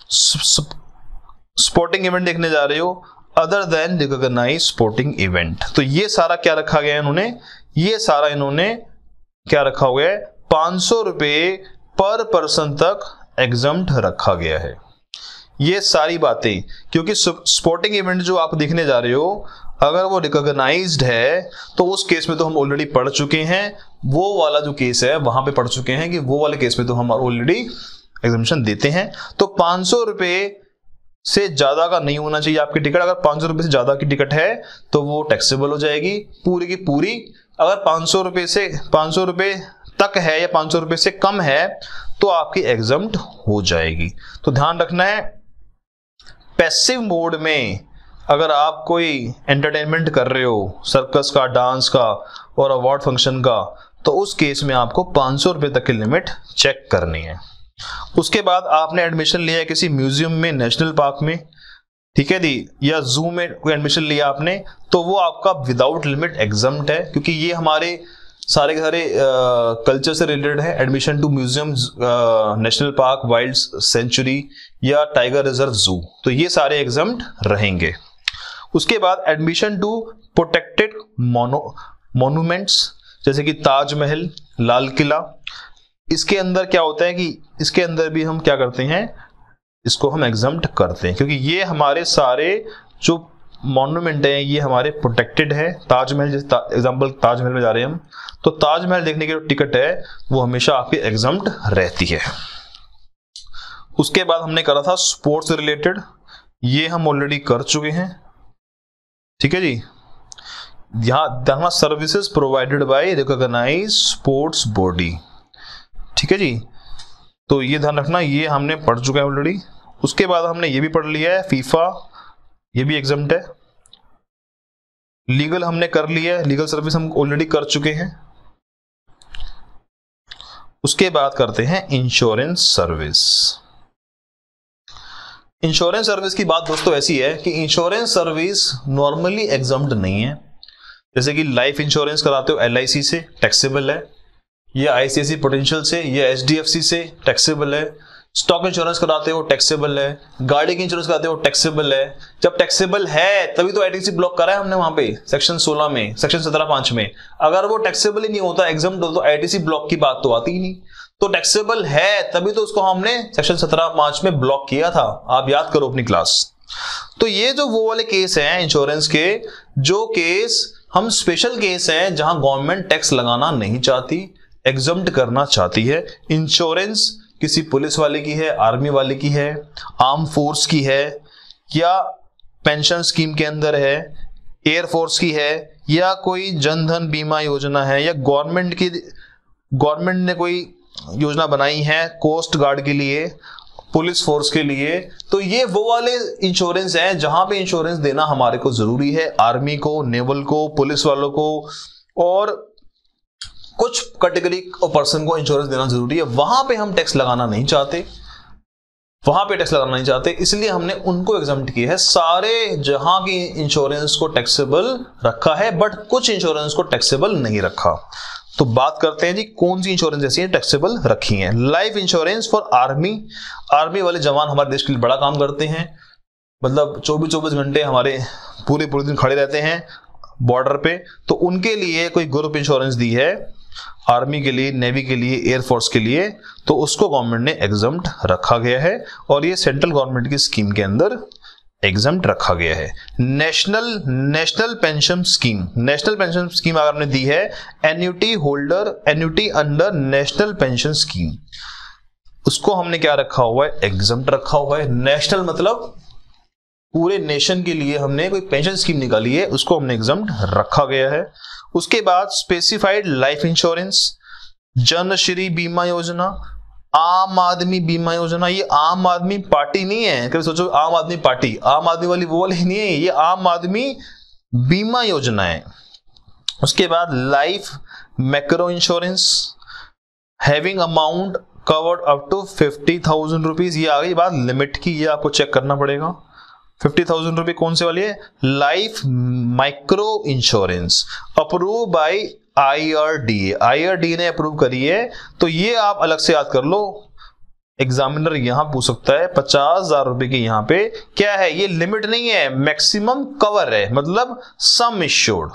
स्पोर्टिंग इवेंट देखने जा रहे हो, other than recognise sporting event. तो ये सारा क्या रखा गया है इन्होंने क्या रखा हुआ है? 500 रुपए पर पर्सन तक एग्जम्प्ट रखा गया है। ये सारी बातें, क्योंकि स्पोर्टिंग इवेंट जो आप देखने जा रहे हो, अगर वो रिकॉग्नाइज्ड है तो उस केस में तो हम ऑलरेडी पढ़ चुके हैं, वो वाला जो केस है वहां पे पढ़ चुके हैं कि वो वाले केस में तो हम ऑलरेडी एग्जामिशन देते हैं। तो 500 रुपए से ज्यादा का नहीं होना चाहिए आपकी टिकट। अगर 500 रुपए से ज्यादा की टिकट है तो वो टैक्सेबल हो जाएगी पूरी की पूरी। अगर 500 रुपए तक है या 500 रुपए से कम है तो आपकी एग्जम्प्ट हो जाएगी। तो ध्यान रखना है, पैसिव मोड में अगर आप कोई एंटरटेनमेंट कर रहे हो, सर्कस का, डांस का और अवार्ड फंक्शन का, तो उस केस में आपको 500 रुपए तक की लिमिट चेक करनी है। उसके बाद आपने एडमिशन लिया है किसी म्यूजियम में, नेशनल पार्क में, ठीक है दी, या जू में कोई एडमिशन लिया आपने, तो वो आपका विदाउट लिमिट एग्जम्प्ट है, क्योंकि ये हमारे सारे कल्चर से रिलेटेड है। Admission to museum, national park, wild sanctuary या टाइगर रिजर्व, जू, तो ये सारे एग्जम्प्ट रहेंगे। उसके बाद एडमिशन टू प्रोटेक्टेड मॉन्यूमेंट्स, जैसे कि ताजमहल, लाल किला, इसके अंदर क्या होता है कि इसके अंदर भी हम क्या करते हैं, इसको हम एग्जम्प्ट करते हैं, क्योंकि ये हमारे सारे जो मॉन्यूमेंट है ये हमारे प्रोटेक्टेड है। ताजमहल, जैसे एग्जांपल ताजमहल में जा रहे हैं हम, तो ताजमहल देखने की जो टिकट है वो हमेशा आपकी एग्जम्प्ट रहती है। उसके बाद हमने करा था स्पोर्ट्स रिलेटेड, ये हम ऑलरेडी कर चुके हैं, ठीक है जी। यहां services provided by recognised sports body, ठीक है जी। तो ये ध्यान रखना, ये हमने पढ़ चुका है ऑलरेडी। उसके बाद हमने ये भी पढ़ लिया है फीफा, ये भी एग्जम्प्ट है। लीगल हमने कर लिया है, लीगल सर्विस हम ऑलरेडी कर चुके हैं। उसके बाद करते हैं इंश्योरेंस सर्विस। इंश्योरेंस सर्विस की बात दोस्तों ऐसी है कि इंश्योरेंस सर्विस नॉर्मली एग्जम्प्ट नहीं है। जैसे कि लाइफ इंश्योरेंस कराते हो LIC से, टैक्सेबल है, या ICICI पोटेंशियल से, या HDFC से, टैक्सेबल है। स्टॉक इंश्योरेंस कराते हो, टैक्सेबल है। गाड़ी की इंश्योरेंस कराते हो, टैक्सेबल है। जब टैक्सेबल है तभी तो ITC ब्लॉक करा है हमने वहां पे सेक्शन 16 में, सेक्शन 17(5) में। अगर वो टैक्सेबल ही नहीं होता, एग्जम्प्ट होता, तो ITC ब्लॉक की बात तो आती ही नहीं। तो टैक्सेबल है तभी तो उसको हमने सेक्शन 17(5) में ब्लॉक किया था। आप याद करो अपनी क्लास। तो ये जो वो वाले केस हैं इंश्योरेंस के, जो केस हम स्पेशल केस हैं जहां गवर्नमेंट टैक्स लगाना नहीं चाहती, एग्जम्प्ट करना चाहती है। इंश्योरेंस किसी पुलिस वाले की है, आर्मी वाले की है, आर्म फोर्स की है, या पेंशन स्कीम के अंदर है, एयर फोर्स की है, या कोई जनधन बीमा योजना है, या गवर्नमेंट ने कोई योजना बनाई है कोस्ट गार्ड के लिए, पुलिस फोर्स के लिए। तो ये वो वाले इंश्योरेंस हैं जहां पे इंश्योरेंस देना हमारे को जरूरी है, आर्मी को, नेवल को, पुलिस वालों को, और कुछ कैटेगरी और पर्सन को इंश्योरेंस देना जरूरी है। वहां पे हम टैक्स लगाना नहीं चाहते, इसलिए हमने उनको एग्जम्प्ट किया है। सारे जहां की इंश्योरेंस को टैक्सेबल रखा है, बट कुछ इंश्योरेंस को टैक्सेबल नहीं रखा। तो बात करते हैं जी कौन सी इंश्योरेंस ऐसी है टैक्सेबल रखी है। लाइफ इंश्योरेंस फॉर आर्मी वाले जवान हमारे देश के लिए बड़ा काम करते हैं। मतलब 24 घंटे हमारे पूरे दिन खड़े रहते हैं बॉर्डर पे, तो उनके लिए कोई ग्रुप इंश्योरेंस दी है, आर्मी के लिए, नेवी के लिए, एयरफोर्स के लिए, तो उसको गवर्नमेंट ने एग्जम्प्ट रखा गया है, और ये सेंट्रल गवर्नमेंट की स्कीम के अंदर एग्जम्प्ट रखा गया है। नेशनल पेंशन स्कीम अगर आपने दी है, annuity under national pension scheme, उसको हमने क्या रखा हुआ है, एग्जम्प्ट रखा हुआ है। नेशनल मतलब पूरे नेशन के लिए हमने कोई पेंशन स्कीम निकाली है, उसको हमने एग्जम्प्ट रखा गया है। उसके बाद स्पेसिफाइड लाइफ इंश्योरेंस, जनश्री बीमा योजना, आम आदमी बीमा योजना। ये आम आदमी पार्टी नहीं है, कभी सोचो आम आदमी पार्टी, आम आदमी वाली वो वाली नहीं है, ये आम आदमी बीमा योजना है। उसके बाद life micro insurance having amount covered up to 50,000 rupees. ये आ गई बात लिमिट की, ये आपको चेक करना पड़ेगा। 50,000 रुपए कौन से वाली है, life micro insurance, approve by IRDA ने अप्रूव करी है। तो ये आप अलग से याद कर लो, एग्जामिनर यहां पूछ सकता है 50,000 रुपए की, यहां पे क्या है, ये लिमिट नहीं है, मैक्सिमम कवर है, मतलब सम इश्योर्ड।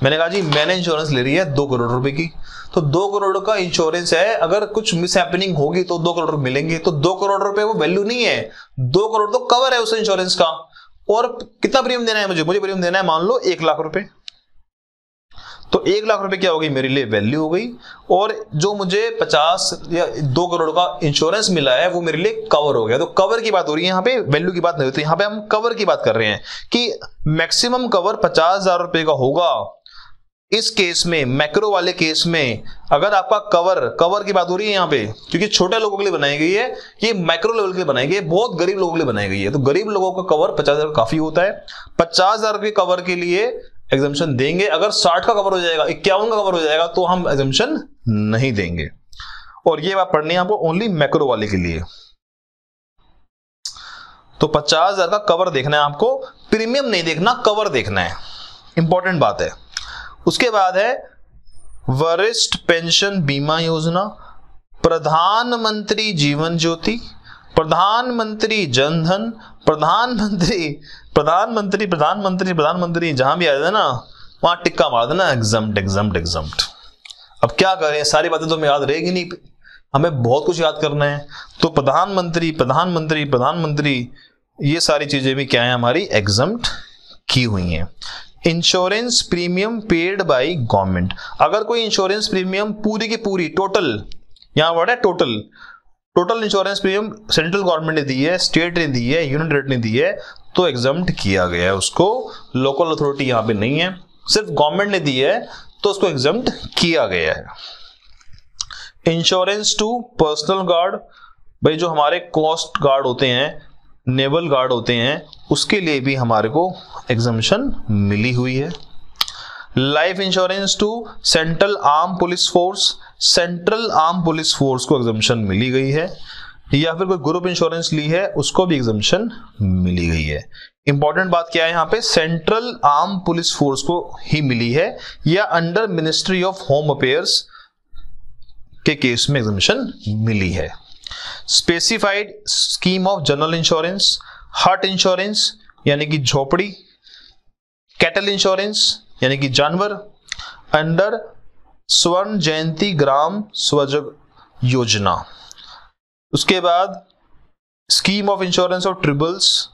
मैंने कहा जी मैंने इंश्योरेंस ले रही है 2 करोड़ रुपए की, तो 2 करोड़ का इंश्योरेंस है, अगर कुछ मिस हैपनिंग होगी तो 2 करोड़ मिलेंगे। तो 2 करोड़ रुपए वो वैल्यू नहीं है, 2 करोड़ तो कवर है उस इंश्योरेंस का। और कितना प्रीमियम देना है मुझे प्रीमियम देना है मान लो 1 लाख रुपए, तो 1 लाख रुपए क्या हो गई, मेरे लिए वैल्यू हो गई। और जो मुझे 50 या 2 करोड़ का इंश्योरेंस मिला है वो मेरे लिए कवर हो गया। तो कवर की बात हो रही है यहाँ पे, वैल्यू की बात नहीं होती, यहाँ पे हम कवर की बात कर रहे हैं कि मैक्सिमम कवर 50,000 रुपए का होगा। इस केस में, मैक्रो वाले केस में, अगर आपका कवर की बात हो रही है यहाँ पे, क्योंकि छोटे लोगों के लिए बनाई गई है, ये मैक्रो लेवल के लिए बनाई गई है, बहुत गरीब लोगों के लिए बनाई गई है। तो गरीब लोगों का कवर 50,000 काफी होता है। 50,000 के कवर के लिए एग्जम्पशन देंगे। अगर 60 का कवर हो जाएगा, 51 का कवर हो जाएगा, तो हम एग्जम्पशन नहीं देंगे। और ये बात पढ़नी है आपको ओनली मैक्रो वाले के लिए। तो 50,000 का कवर देखना है आपको, प्रीमियम नहीं देखना, कवर देखना है, इंपॉर्टेंट बात है। उसके बाद है वरिष्ठ पेंशन बीमा योजना, प्रधानमंत्री जीवन ज्योति, प्रधानमंत्री जनधन, प्रधानमंत्री जहां भी आ जाए ना वहां टिक्का मार देना एग्जम्प्ट। अब क्या करें, सारी बातें तो हमें याद रहेगी नहीं, हमें बहुत कुछ याद करना है। तो प्रधानमंत्री ये सारी चीजें भी क्या है, हमारी एग्जम्प्ट की हुई हैं। Insurance premium paid by government, अगर कोई इंश्योरेंस प्रीमियम पूरी की पूरी टोटल, यहां वर्ड है total insurance premium central government ने दी है, स्टेट ने दी है, यूनियन टेरिटरी ने दी है, तो एग्जम्प्ट किया गया है उसको। लोकल अथॉरिटी यहां पे नहीं है, सिर्फ गवर्नमेंट ने दी है, तो उसको एग्जम्प्ट किया गया है। इंश्योरेंस टू पर्सनल गार्ड, भाई जो हमारे कोस्ट गार्ड होते हैं, नेवल गार्ड होते हैं उसके लिए भी हमारे को एग्जम्पशन मिली हुई है। Life insurance to central arm police force, central arm police force को एग्जम्पशन मिली गई है। या फिर कोई ग्रुप इंश्योरेंस ली है उसको भी एग्जम्पशन मिली गई है। इंपॉर्टेंट बात क्या है यहाँ पे, सेंट्रल आर्म पुलिस फोर्स को ही मिली है या under ministry of home affairs के केस में एग्जम्पशन मिली है। Specified scheme of general insurance, हट इंश्योरेंस यानी कि झोपड़ी, कैटल इंश्योरेंस यानी कि जानवर, अंडर स्वर्ण जयंती ग्राम स्वजग योजना। उसके बाद scheme of insurance of ट्रिबल्स,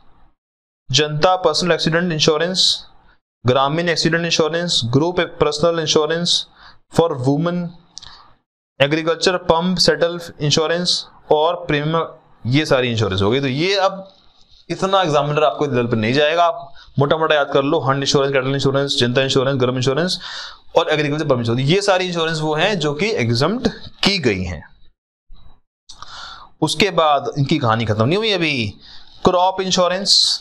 Janata personal accident insurance, ग्रामीण accident insurance, group personal insurance for women, agriculture pump settle insurance और प्रीमियम, ये सारी इंश्योरेंस हो गई। तो ये अब इतना एग्जामिनर आपको दिल पर नहीं जाएगा, आप मोटा मोटा याद कर लो, हंड इंश्योरेंस, कैटल इंश्योरेंस, जनता इंश्योरेंस, गर्म इंश्योरेंस और एग्रीकल्चर पंप इंश्योरेंस, ये सारी इंश्योरेंस वो हैं जो कि एग्जम्प्ट की गई हैं। उसके बाद इनकी कहानी खत्म नहीं हुई अभी। क्रॉप इंश्योरेंस,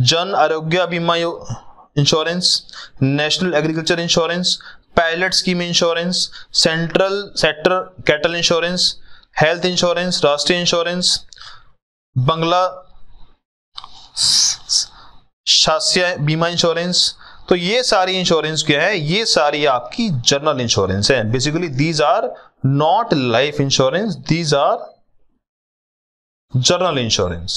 जन आरोग्य बीमा insurance, national agriculture insurance, pilot scheme insurance, central sector cattle insurance, health insurance, राष्ट्रीय इंश्योरेंस, बंगला शास्य बीमा इंश्योरेंस। तो ये सारी इंश्योरेंस क्या है, ये सारी आपकी जनरल इंश्योरेंस है। Basically these are not life insurance, these are general insurance.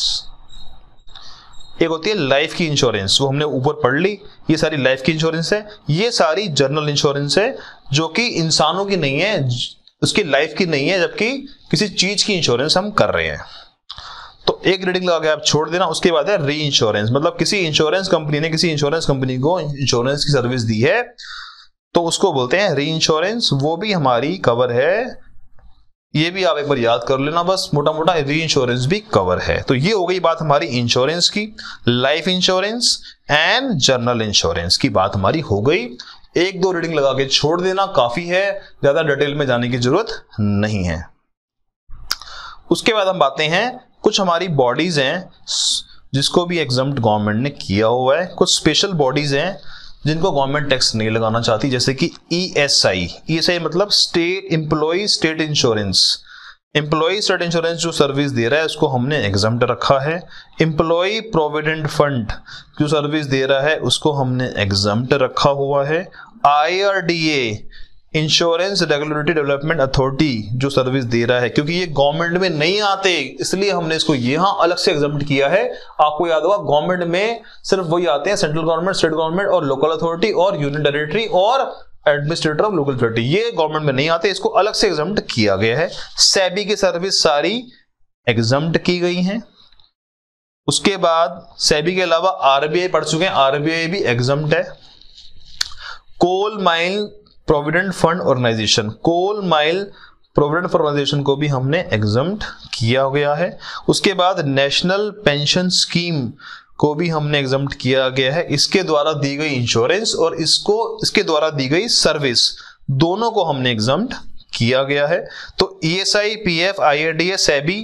एक होती है लाइफ की इंश्योरेंस, वो हमने ऊपर पढ़ ली, ये सारी लाइफ की इंश्योरेंस है। ये सारी जनरल इंश्योरेंस है जो कि इंसानों की नहीं है, उसकी लाइफ की नहीं है, जबकि किसी चीज की इंश्योरेंस हम कर रहे हैं। तो एक रीडिंग लगा के आप छोड़ देना। उसके बाद है री इंश्योरेंस, मतलब किसी इंश्योरेंस कंपनी ने किसी इंश्योरेंस कंपनी को इंश्योरेंस की सर्विस दी है तो उसको बोलते हैं री इंश्योरेंस, वो भी हमारी कवर है। ये भी आप एक बार याद कर लेना, बस मोटा मोटा री इंश्योरेंस भी कवर है। तो ये हो गई बात हमारी इंश्योरेंस की, life insurance and general insurance की बात हमारी हो गई। एक दो रीडिंग लगा के छोड़ देना, काफी है, ज्यादा डिटेल में जाने की जरूरत नहीं है। उसके बाद हम बातें हैं, कुछ हमारी बॉडीज हैं जिसको भी एग्जम्प्ट गवर्नमेंट ने किया हुआ है, कुछ स्पेशल बॉडीज हैं जिनको गवर्नमेंट टैक्स नहीं लगाना चाहती, जैसे कि ईएसआई। ईएसआई मतलब state employ state insurance, employ state insurance जो सर्विस दे रहा है उसको हमने एग्जम्प्ट रखा है। एम्प्लॉय प्रोविडेंट फंड जो सर्विस दे रहा है उसको हमने एग्जम्प्ट रखा हुआ है। IRDA insurance regulatory development authority जो सर्विस दे रहा है, क्योंकि ये गवर्नमेंट में नहीं आते इसलिए हमने इसको यहां अलग से एग्जम्प्ट किया है। आपको याद होगा गवर्नमेंट में सिर्फ वही आते हैं, सेंट्रल गवर्नमेंट, स्टेट गवर्नमेंट और लोकल अथॉरिटी और यूनियन टेरिटरी और एडमिनिस्ट्रेटर ऑफ लोकल अथॉरिटी, ये गवर्नमेंट में नहीं आते, इसको अलग से एग्जम्प्ट किया गया है। सेबी की सर्विस सारी एग्जम्प्ट की गई हैं। उसके बाद सेबी के अलावा आरबीआई पढ़ चुके हैं, आरबीआई भी एग्जम्प्ट है। Coal mine provident fund organisation, coal mine provident fund organisation को भी हमने एग्जम्प्ट किया गया है। उसके बाद नेशनल पेंशन स्कीम को भी हमने एग्जम्प्ट किया गया है। इसके द्वारा दी गई इंश्योरेंस और इसके द्वारा दी गई सर्विस दोनों को हमने एग्जम्प्ट किया गया है। तो ESI, PF, IRDA, SEBI,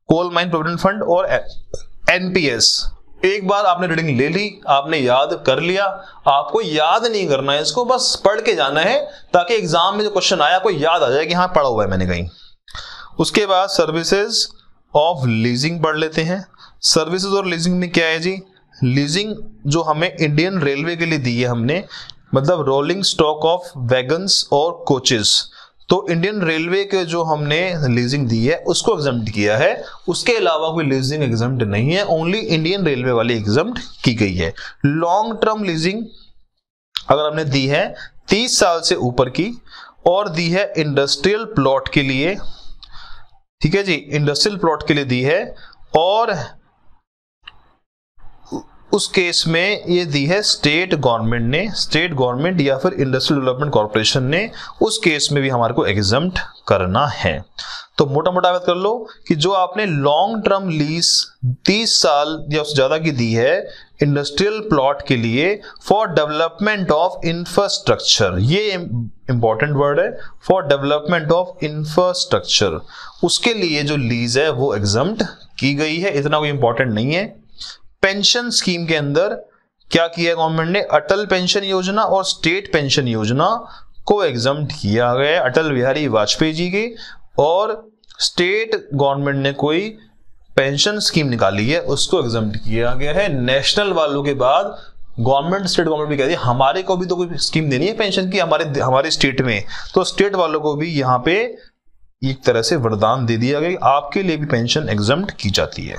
coal mine provident fund और एनपीएस, एक बार आपने रीडिंग ले ली, आपने याद कर लिया, आपको याद नहीं करना है, इसको बस पढ़ के जाना है ताकि एग्जाम में जो क्वेश्चन आया आपको याद आ जाए कि हाँ पढ़ा हुआ है मैंने कहीं। उसके बाद सर्विसेज ऑफ लीजिंग पढ़ लेते हैं। सर्विसेज और लीजिंग में क्या है जी, लीजिंग जो हमें इंडियन रेलवे के लिए दी है हमने, मतलब रोलिंग स्टॉक ऑफ वैगन्स और कोचेस, तो इंडियन रेलवे के जो हमने लीजिंग दी है उसको एग्जम्प्ट किया है। उसके अलावा कोई लीजिंग एग्जम्प्ट नहीं है, ओनली इंडियन रेलवे वाली एग्जम्प्ट की गई है। लॉन्ग टर्म लीजिंग अगर हमने दी है 30 साल से ऊपर की और दी है इंडस्ट्रियल प्लॉट के लिए, ठीक है जी, इंडस्ट्रियल प्लॉट के लिए दी है, और उस केस में ये दी है स्टेट गवर्नमेंट ने, स्टेट गवर्नमेंट या फिर इंडस्ट्रियल डेवलपमेंट कॉर्पोरेशन ने, उस केस में भी हमारे को एग्जम्प्ट करना है। तो मोटा मोटा बात कर लो कि जो आपने लॉन्ग टर्म लीज 30 साल या उससे ज्यादा की दी है इंडस्ट्रियल प्लॉट के लिए फॉर डेवलपमेंट ऑफ इंफ्रास्ट्रक्चर, ये इंपॉर्टेंट वर्ड है, फॉर डेवलपमेंट ऑफ इंफ्रास्ट्रक्चर, उसके लिए जो लीज है वो एग्जम्प्ट की गई है, इतना कोई इंपॉर्टेंट नहीं है। पेंशन स्कीम के अंदर क्या किया गवर्नमेंट ने, अटल पेंशन योजना और स्टेट पेंशन योजना को एग्जम्प्ट किया गया अटल बिहारी वाजपेयी जी के, और स्टेट गवर्नमेंट ने कोई पेंशन स्कीम निकाली है उसको एग्जम्प्ट किया गया है। नेशनल वालों के बाद गवर्नमेंट स्टेट गवर्नमेंट भी कहती है हमारे को भी तो कोई स्कीम देनी है पेंशन की हमारे स्टेट में, तो स्टेट वालों को भी यहाँ पे एक तरह से वरदान दे दिया गया, आपके लिए भी पेंशन एग्जम्प्ट की जाती है।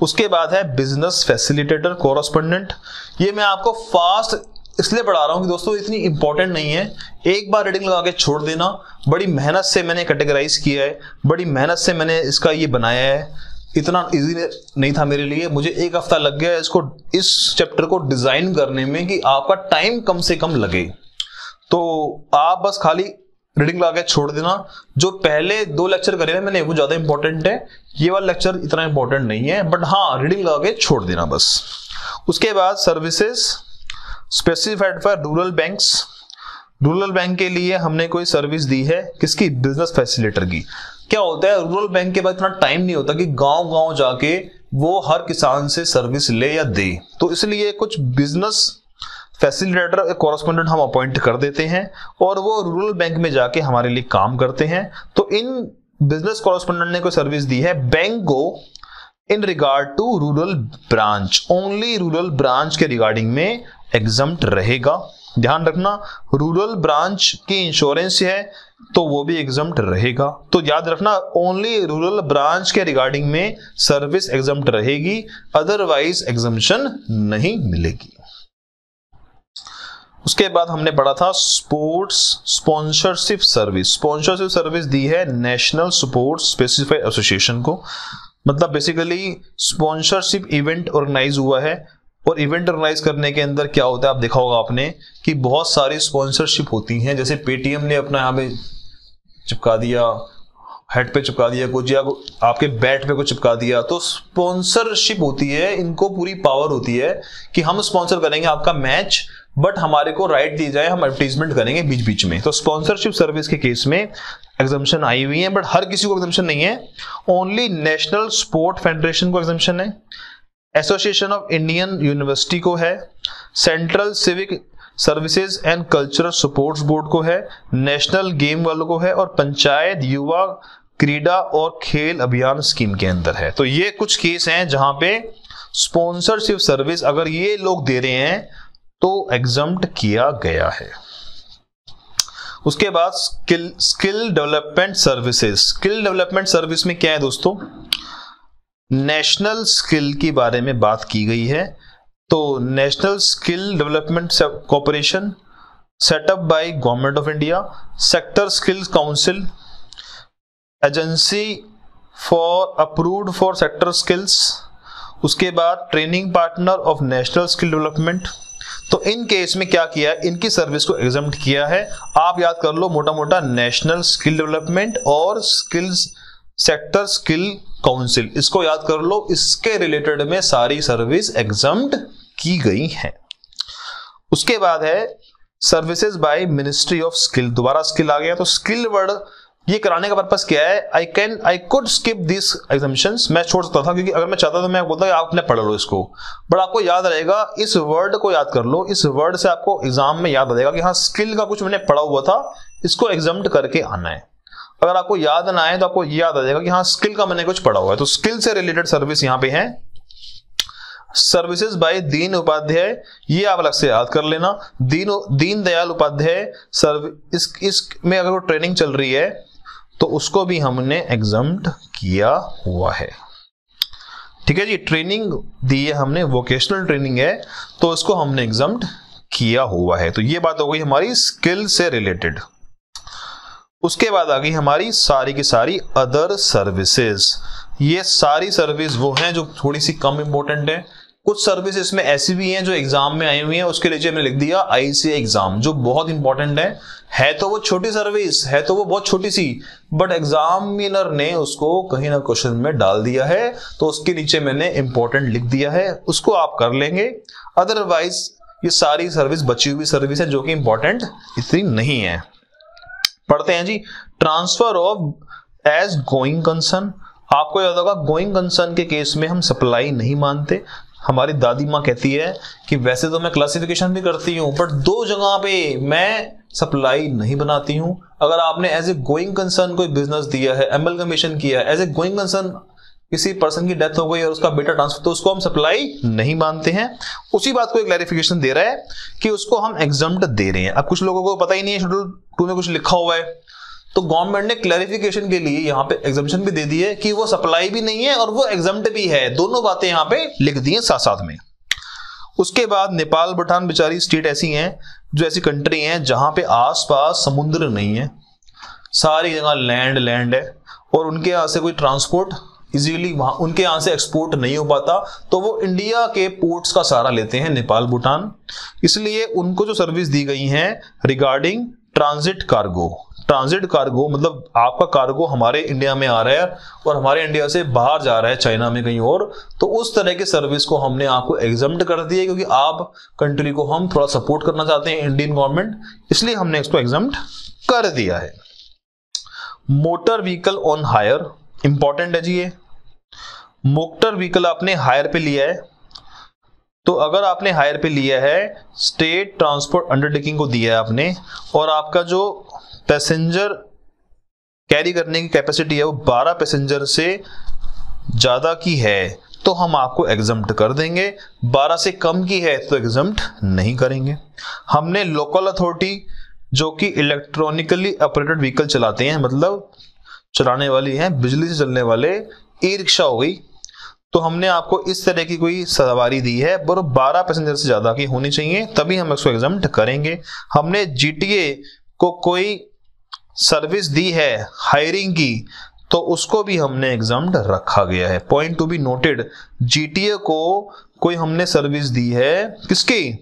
उसके बाद है बिजनेस फैसिलिटेटर कोरस्पोंडेंट। ये मैं आपको फास्ट इसलिए पढ़ा रहा हूं कि दोस्तों इतनी इंपॉर्टेंट नहीं है, एक बार रीडिंग लगा के छोड़ देना। बड़ी मेहनत से मैंने कैटेगराइज किया है, बड़ी मेहनत से मैंने इसका ये बनाया है, इतना इजी नहीं था मेरे लिए, मुझे एक हफ्ता लग गया इसको, इस चैप्टर को डिजाइन करने में कि आपका टाइम कम से कम लगे। तो आप बस खाली रीडिंग लगा के छोड़ देना। जो पहले 2 लेक्चर करे हैं मैंने वो ज्यादा इंपॉर्टेंट है, ये वाला लेक्चर इतना इंपॉर्टेंट नहीं है, बट हाँ रीडिंग लगा के छोड़ देना बस। उसके बाद services specified for rural banks. Rural bank के लिए हमने कोई सर्विस दी है, किसकी, बिजनेस फैसिलिटेटर की। क्या होता है रूरल बैंक के बाद इतना टाइम नहीं होता कि गांव गांव जाके वो हर किसान से सर्विस ले या दे, तो इसलिए कुछ बिजनेस फैसिलिटेटर कॉरेस्पोंडेंट हम अपॉइंट कर देते हैं और वो रूरल बैंक में जाके हमारे लिए काम करते हैं। तो इन बिजनेस कॉरेस्पोंडेंट ने कोई सर्विस दी है बैंक को in regard to rural branch, only rural branch के रिगार्डिंग में एग्जम्प्ट रहेगा। ध्यान रखना, रूरल ब्रांच की इंश्योरेंस है तो वो भी एग्जम्प्ट रहेगा। तो याद रखना ओनली रूरल ब्रांच के रिगार्डिंग में सर्विस एग्जम्प्ट रहेगी, अदरवाइज एग्जम्पशन नहीं मिलेगी। उसके बाद हमने पढ़ा था sports sponsorship service. Sponsorship service दी है नेशनल स्पोर्ट्स स्पेसिफाइड एसोसिएशन को, मतलब बेसिकली स्पॉन्सरशिप इवेंट ऑर्गेनाइज हुआ है, और इवेंट ऑर्गेनाइज करने के अंदर क्या होता है आप देखा होगा आपने कि बहुत सारी स्पॉन्सरशिप होती हैं। जैसे पेटीएम ने अपना यहाँ पे चिपका दिया, हेड पे चिपका दिया कुछ, या आपके बैट पे कुछ चिपका दिया, तो स्पॉन्सरशिप होती है, इनको पूरी पावर होती है कि हम स्पॉन्सर करेंगे आपका मैच, बट हमारे को राइट दी जाए, हम एडवर्टीजमेंट करेंगे बीच बीच में। तो स्पॉन्सरशिप सर्विस के केस में एग्जम्पशन आई हुई है, बट हर किसी को एग्जम्पशन नहीं है, ओनली नेशनल स्पोर्ट फेडरेशन को एग्जम्पशन है, एसोसिएशन ऑफ इंडियन यूनिवर्सिटी को है, central civic services and cultural supports board को है, नेशनल गेम वालों को है, और पंचायत युवा क्रीड़ा और खेल अभियान स्कीम के अंदर है। तो ये कुछ केस हैं जहां पे स्पॉन्सरशिप सर्विस अगर ये लोग दे रहे हैं तो एग्जम्प्ट किया गया है। उसके बाद skill development services. Skill development service में क्या है दोस्तों, नेशनल स्किल के बारे में बात की गई है। तो national skill development corporation setup by government of India, sector skills council, agency for approved for sector skills, उसके बाद training partner of national skill development. तो इन केस में क्या किया, इनकी सर्विस को एग्जम्प्ट किया है। आप याद कर लो मोटा मोटा, नेशनल स्किल डेवलपमेंट और स्किल्स सेक्टर स्किल काउंसिल, इसको याद कर लो, इसके रिलेटेड में सारी सर्विस एग्जम्प्ट की गई है। उसके बाद है services by ministry of skill. दोबारा स्किल आ गया, तो स्किल वर्ड ये कराने का पर्पस क्या है, I could skip this exemptions, मैं छोड़ सकता था, क्योंकि अगर मैं चाहता तो मैं बोलता कि आपने पढ़ लो इसको, बट आपको याद रहेगा, इस वर्ड को याद कर लो, इस वर्ड से आपको एग्जाम में याद आ जाएगा कि हाँ स्किल का कुछ मैंने पढ़ा हुआ था, इसको एग्जम्प्ट करके आना है। अगर आपको याद ना आए तो आपको याद आ जाएगा कि हाँ स्किल का मैंने कुछ पढ़ा हुआ है। तो स्किल से रिलेटेड सर्विस यहाँ पे है। सर्विसेज बाय दीन उपाध्याय, ये आप अलग से याद कर लेना, दीन दयाल उपाध्याय इसमें अगर ट्रेनिंग चल रही है तो उसको भी हमने एग्जम्प्ट किया हुआ है। ठीक है जी, ट्रेनिंग दी है हमने, वोकेशनल ट्रेनिंग है, तो उसको हमने एग्जम्प्ट किया हुआ है। तो ये बात हो गई हमारी स्किल से रिलेटेड। उसके बाद आ गई हमारी सारी की सारी अदर सर्विसेज। ये सारी सर्विस वो हैं जो थोड़ी सी कम इंपॉर्टेंट है। कुछ सर्विस इसमें ऐसी भी हैं जो एग्जाम में आई हुई हैं, उसके नीचे हमने लिख दिया आईसीए एग्जाम, जो बहुत इंपॉर्टेंट है तो वो छोटी सर्विस है, तो वो बहुत छोटी सी, बट एग्जामिनर ने उसको कहीं ना क्वेश्चन में डाल दिया है, तो उसके नीचे मैंने इंपॉर्टेंट लिख दिया है, उसको आप कर लेंगे। अदरवाइज ये सारी सर्विस बची हुई सर्विस है जो कि इंपॉर्टेंट इतनी नहीं है। पढ़ते हैं जी, transfer of as going concern. आपको याद होगा गोइंग कंसर्न के केस में हम सप्लाई नहीं मानते। हमारी दादी माँ कहती है कि वैसे तो मैं क्लासिफिकेशन भी करती हूँ बट 2 जगह पे मैं सप्लाई नहीं बनाती हूँ। अगर आपने एज ए गोइंग कंसर्न कोई बिजनेस दिया है, एमलगमेशन किया है, एज ए गोइंग कंसर्न किसी पर्सन की डेथ हो गई और उसका बेटा ट्रांसफर, तो उसको हम सप्लाई नहीं मानते हैं। उसी बात को एक क्लैरिफिकेशन दे रहा है कि उसको हम एग्जम्प्ट दे रहे हैं। अब कुछ लोगों को पता ही नहीं है शेड्यूल 2 में कुछ लिखा हुआ है, तो गवर्नमेंट ने क्लैरिफिकेशन के लिए यहाँ पे एग्जम्पशन भी दे दी है कि वो सप्लाई भी नहीं है और वो एग्जम्प्ट भी है। दोनों बातें यहाँ पे लिख दी हैं साथ साथ में। उसके बाद नेपाल भूटान बेचारी स्टेट ऐसी हैं, जो ऐसी कंट्री हैं जहां पे आसपास समुद्र नहीं है, सारी जगह लैंड है और उनके यहाँ से कोई ट्रांसपोर्ट इजीली वहां उनके यहाँ से एक्सपोर्ट नहीं हो पाता, तो वो इंडिया के पोर्ट्स का सहारा लेते हैं नेपाल भूटान। इसलिए उनको जो सर्विस दी गई है रिगार्डिंग ट्रांजिट कार्गो मतलब आपका कार्गो हमारे इंडिया में आ रहा है और हमारे इंडिया से बाहर जा रहा है चाइना में कहीं और, तो उस तरह की सर्विस को हमने आपको एग्जम्प्ट कर दिया, क्योंकि आप कंट्री को हम थोड़ा सपोर्ट करना चाहते हैं इंडियन गवर्नमेंट, इसलिए हमने इसको एग्जम्प्ट कर दिया है। Motor vehicle on hire important है जी। ये मोटर व्हीकल आपने हायर पे लिया है, तो अगर आपने हायर पे लिया है, स्टेट ट्रांसपोर्ट अंडरटेकिंग को दिया है आपने, और आपका जो पैसेंजर कैरी करने की कैपेसिटी है वो 12 पैसेंजर से ज्यादा की है, तो हम आपको एग्जम्प्ट कर देंगे। 12 से कम की है तो एग्जम्प्ट नहीं करेंगे। हमने लोकल अथॉरिटी जो कि इलेक्ट्रॉनिकली ऑपरेटेड व्हीकल चलाते हैं, मतलब चलाने वाली हैं बिजली से चलने वाले, ई रिक्शा हो गई, तो हमने आपको इस तरह की कोई सवारी दी है पर 12 पैसेंजर से ज्यादा की होनी चाहिए, तभी हम इसको एग्जम्प्ट करेंगे। हमने जीटीए को कोई सर्विस दी है हायरिंग की, तो उसको भी हमने एग्जम्प्ट रखा गया है। Point to be noted, GTA को कोई हमने सर्विस दी है किसकी,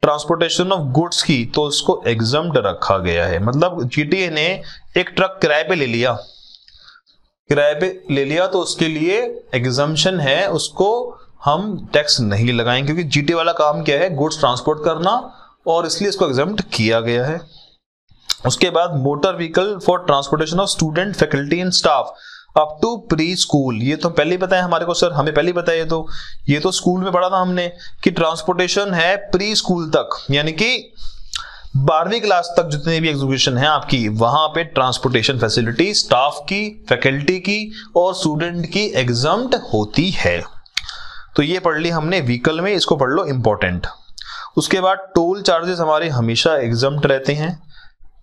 ट्रांसपोर्टेशन ऑफ गुड्स की, तो उसको एग्जम्प्ट रखा गया है। मतलब जीटीए ने एक ट्रक किराए पे ले लिया तो उसके लिए एग्जम्पशन है, उसको हम टैक्स नहीं लगाएंगे, क्योंकि जीटीए वाला काम क्या है, गुड्स ट्रांसपोर्ट करना, और इसलिए इसको एग्जम्प्ट किया गया है। उसके बाद motor vehicle for transportation of student, faculty and staff up to pre school, ये तो पहले ही पता है हमारे को सर, हमें पहले ही पता है, ये तो स्कूल में पढ़ा था हमने कि ट्रांसपोर्टेशन है प्री स्कूल तक, यानी कि 12वीं क्लास तक जितने भी एजुकेशन है आपकी, वहां पे ट्रांसपोर्टेशन फैसिलिटी स्टाफ की, फैकल्टी की और स्टूडेंट की एग्जम्प्ट होती है। तो ये पढ़ ली हमने व्हीकल में, इसको पढ़ लो इंपॉर्टेंट। उसके बाद टोल चार्जेस हमारे हमेशा एग्जम्प्ट रहते हैं।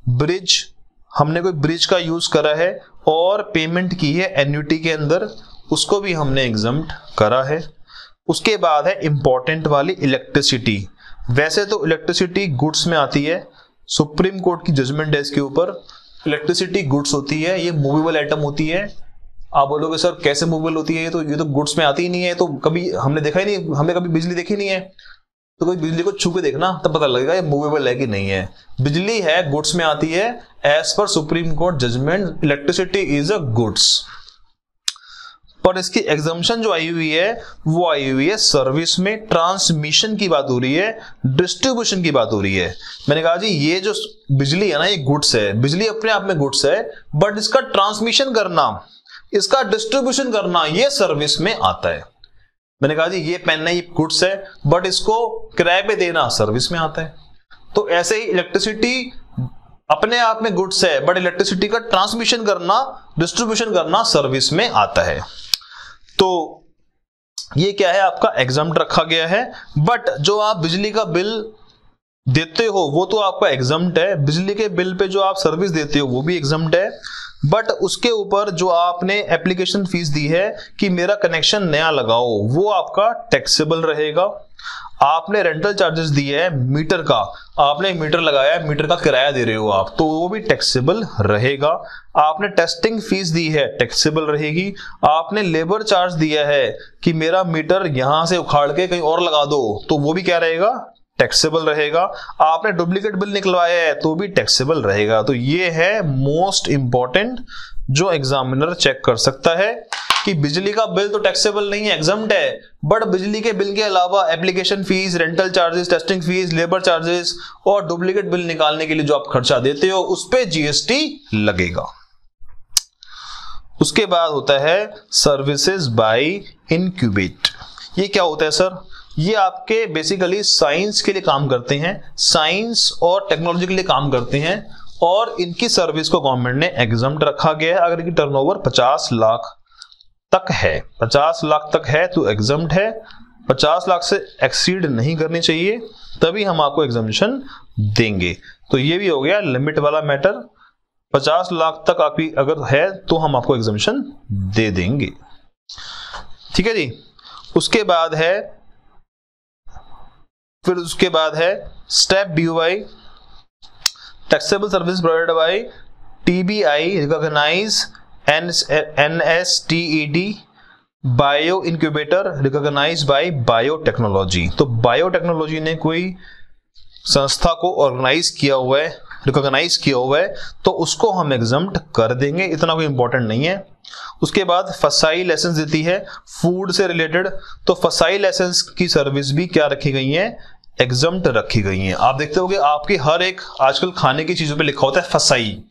ब्रिज, हमने कोई ब्रिज का यूज करा है और पेमेंट की है एन्युटी के अंदर, उसको भी हमने एग्जम्प्ट करा है। उसके बाद है इंपॉर्टेंट वाली इलेक्ट्रिसिटी। वैसे तो इलेक्ट्रिसिटी गुड्स में आती है, सुप्रीम कोर्ट की जजमेंट है इसके ऊपर, इलेक्ट्रिसिटी गुड्स होती है, ये मूवेबल आइटम होती है। आप बोलोगे सर कैसे मूवेबल होती है, ये तो गुड्स में आती ही नहीं है, तो कभी हमने देखा ही नहीं, हमने कभी बिजली देखी नहीं है, तो कोई बिजली को छू के देखना तब पता लगेगा ये मूवेबल है कि नहीं है। बिजली है, गुड्स में आती है, as per Supreme Court judgment electricity is a goods. पर इसकी एग्जम्पशन जो आई हुई है वो आई हुई है सर्विस में, ट्रांसमिशन की बात हो रही है, डिस्ट्रीब्यूशन की बात हो रही है। मैंने कहा जी ये जो बिजली है ना, ये गुड्स है, बिजली अपने आप में गुड्स है, बट इसका ट्रांसमिशन करना, इसका डिस्ट्रीब्यूशन करना, ये सर्विस में आता है। मैंने कहा जी ये पेन है, ये गुड्स है, बट इसको किराए पे देना सर्विस में आता है। तो ऐसे ही इलेक्ट्रिसिटी अपने आप में गुड्स है, बट इलेक्ट्रिसिटी का ट्रांसमिशन करना, डिस्ट्रीब्यूशन करना सर्विस में आता है। तो ये क्या है, आपका एग्जम्प्ट रखा गया है। बट जो आप बिजली का बिल देते हो वो तो आपका एग्जम्प्ट है, बिजली के बिल पे जो आप सर्विस देते हो वो भी एग्जम्प्ट है, बट उसके ऊपर जो आपने एप्लीकेशन फीस दी है कि मेरा कनेक्शन नया लगाओ, वो आपका टैक्सेबल रहेगा। आपने रेंटल चार्जेस दिए है मीटर का, आपने मीटर लगाया है, मीटर का किराया दे रहे हो आप, तो वो भी टैक्सेबल रहेगा। आपने टेस्टिंग फीस दी है, टैक्सेबल रहेगी। आपने लेबर चार्ज दिया है कि मेरा मीटर यहां से उखाड़ के कहीं और लगा दो, तो वो भी क्या रहेगा, टैक्सेबल रहेगा। आपने डुप्लीकेट बिल निकलवाया है तो भी टैक्सेबल रहेगा। तो ये है मोस्ट इंपॉर्टेंट जो एग्जामिनर चेक कर सकता है कि बिजली का बिल तो टैक्सेबल नहीं है, एग्जम्प्ट है, बट बिजली के बिल के अलावा application fees, rental charges, testing fees, labour charges और डुप्लीकेट बिल निकालने के लिए जो आप खर्चा देते हो उस पे जीएसटी लगेगा। उसके बाद होता है सर्विसेज बाय इनक्यूबेट। ये क्या होता है सर? ये आपके बेसिकली साइंस के लिए काम करते हैं, साइंस और टेक्नोलॉजी के लिए काम करते हैं, और इनकी सर्विस को गवर्नमेंट ने एग्जम्प्ट रखा गया है। अगर इनकी टर्नओवर 50 लाख तक है, 50 लाख तक है तो एग्जम्प्ट है, 50 लाख से एक्सीड नहीं करनी चाहिए, तभी हम आपको एग्जम्पशन देंगे। तो ये भी हो गया लिमिट वाला मैटर। 50 लाख तक आपकी अगर है तो हम आपको एग्जम्पशन दे देंगे। ठीक है जी। उसके बाद है step BOI, taxable service provided by TBI recognise NSTED bio incubator recognise by biotechnology. तो बायोटेक्नोलॉजी ने कोई संस्था को ऑर्गेनाइज किया हुआ है, रिकॉग्नाइज किया हुआ है, तो उसको हम एग्जम्प्ट कर देंगे, इतना कोई इंपॉर्टेंट नहीं है। उसके बाद फसाई लाइसेंस देती है फूड से रिलेटेड, तो फसाई लाइसेंस की सर्विस भी क्या रखी गई है? एग्जम्प्ट रखी गई है। आप देखते होंगे आपकी हर एक आजकल खाने की चीजों पे लिखा होता है फसाई,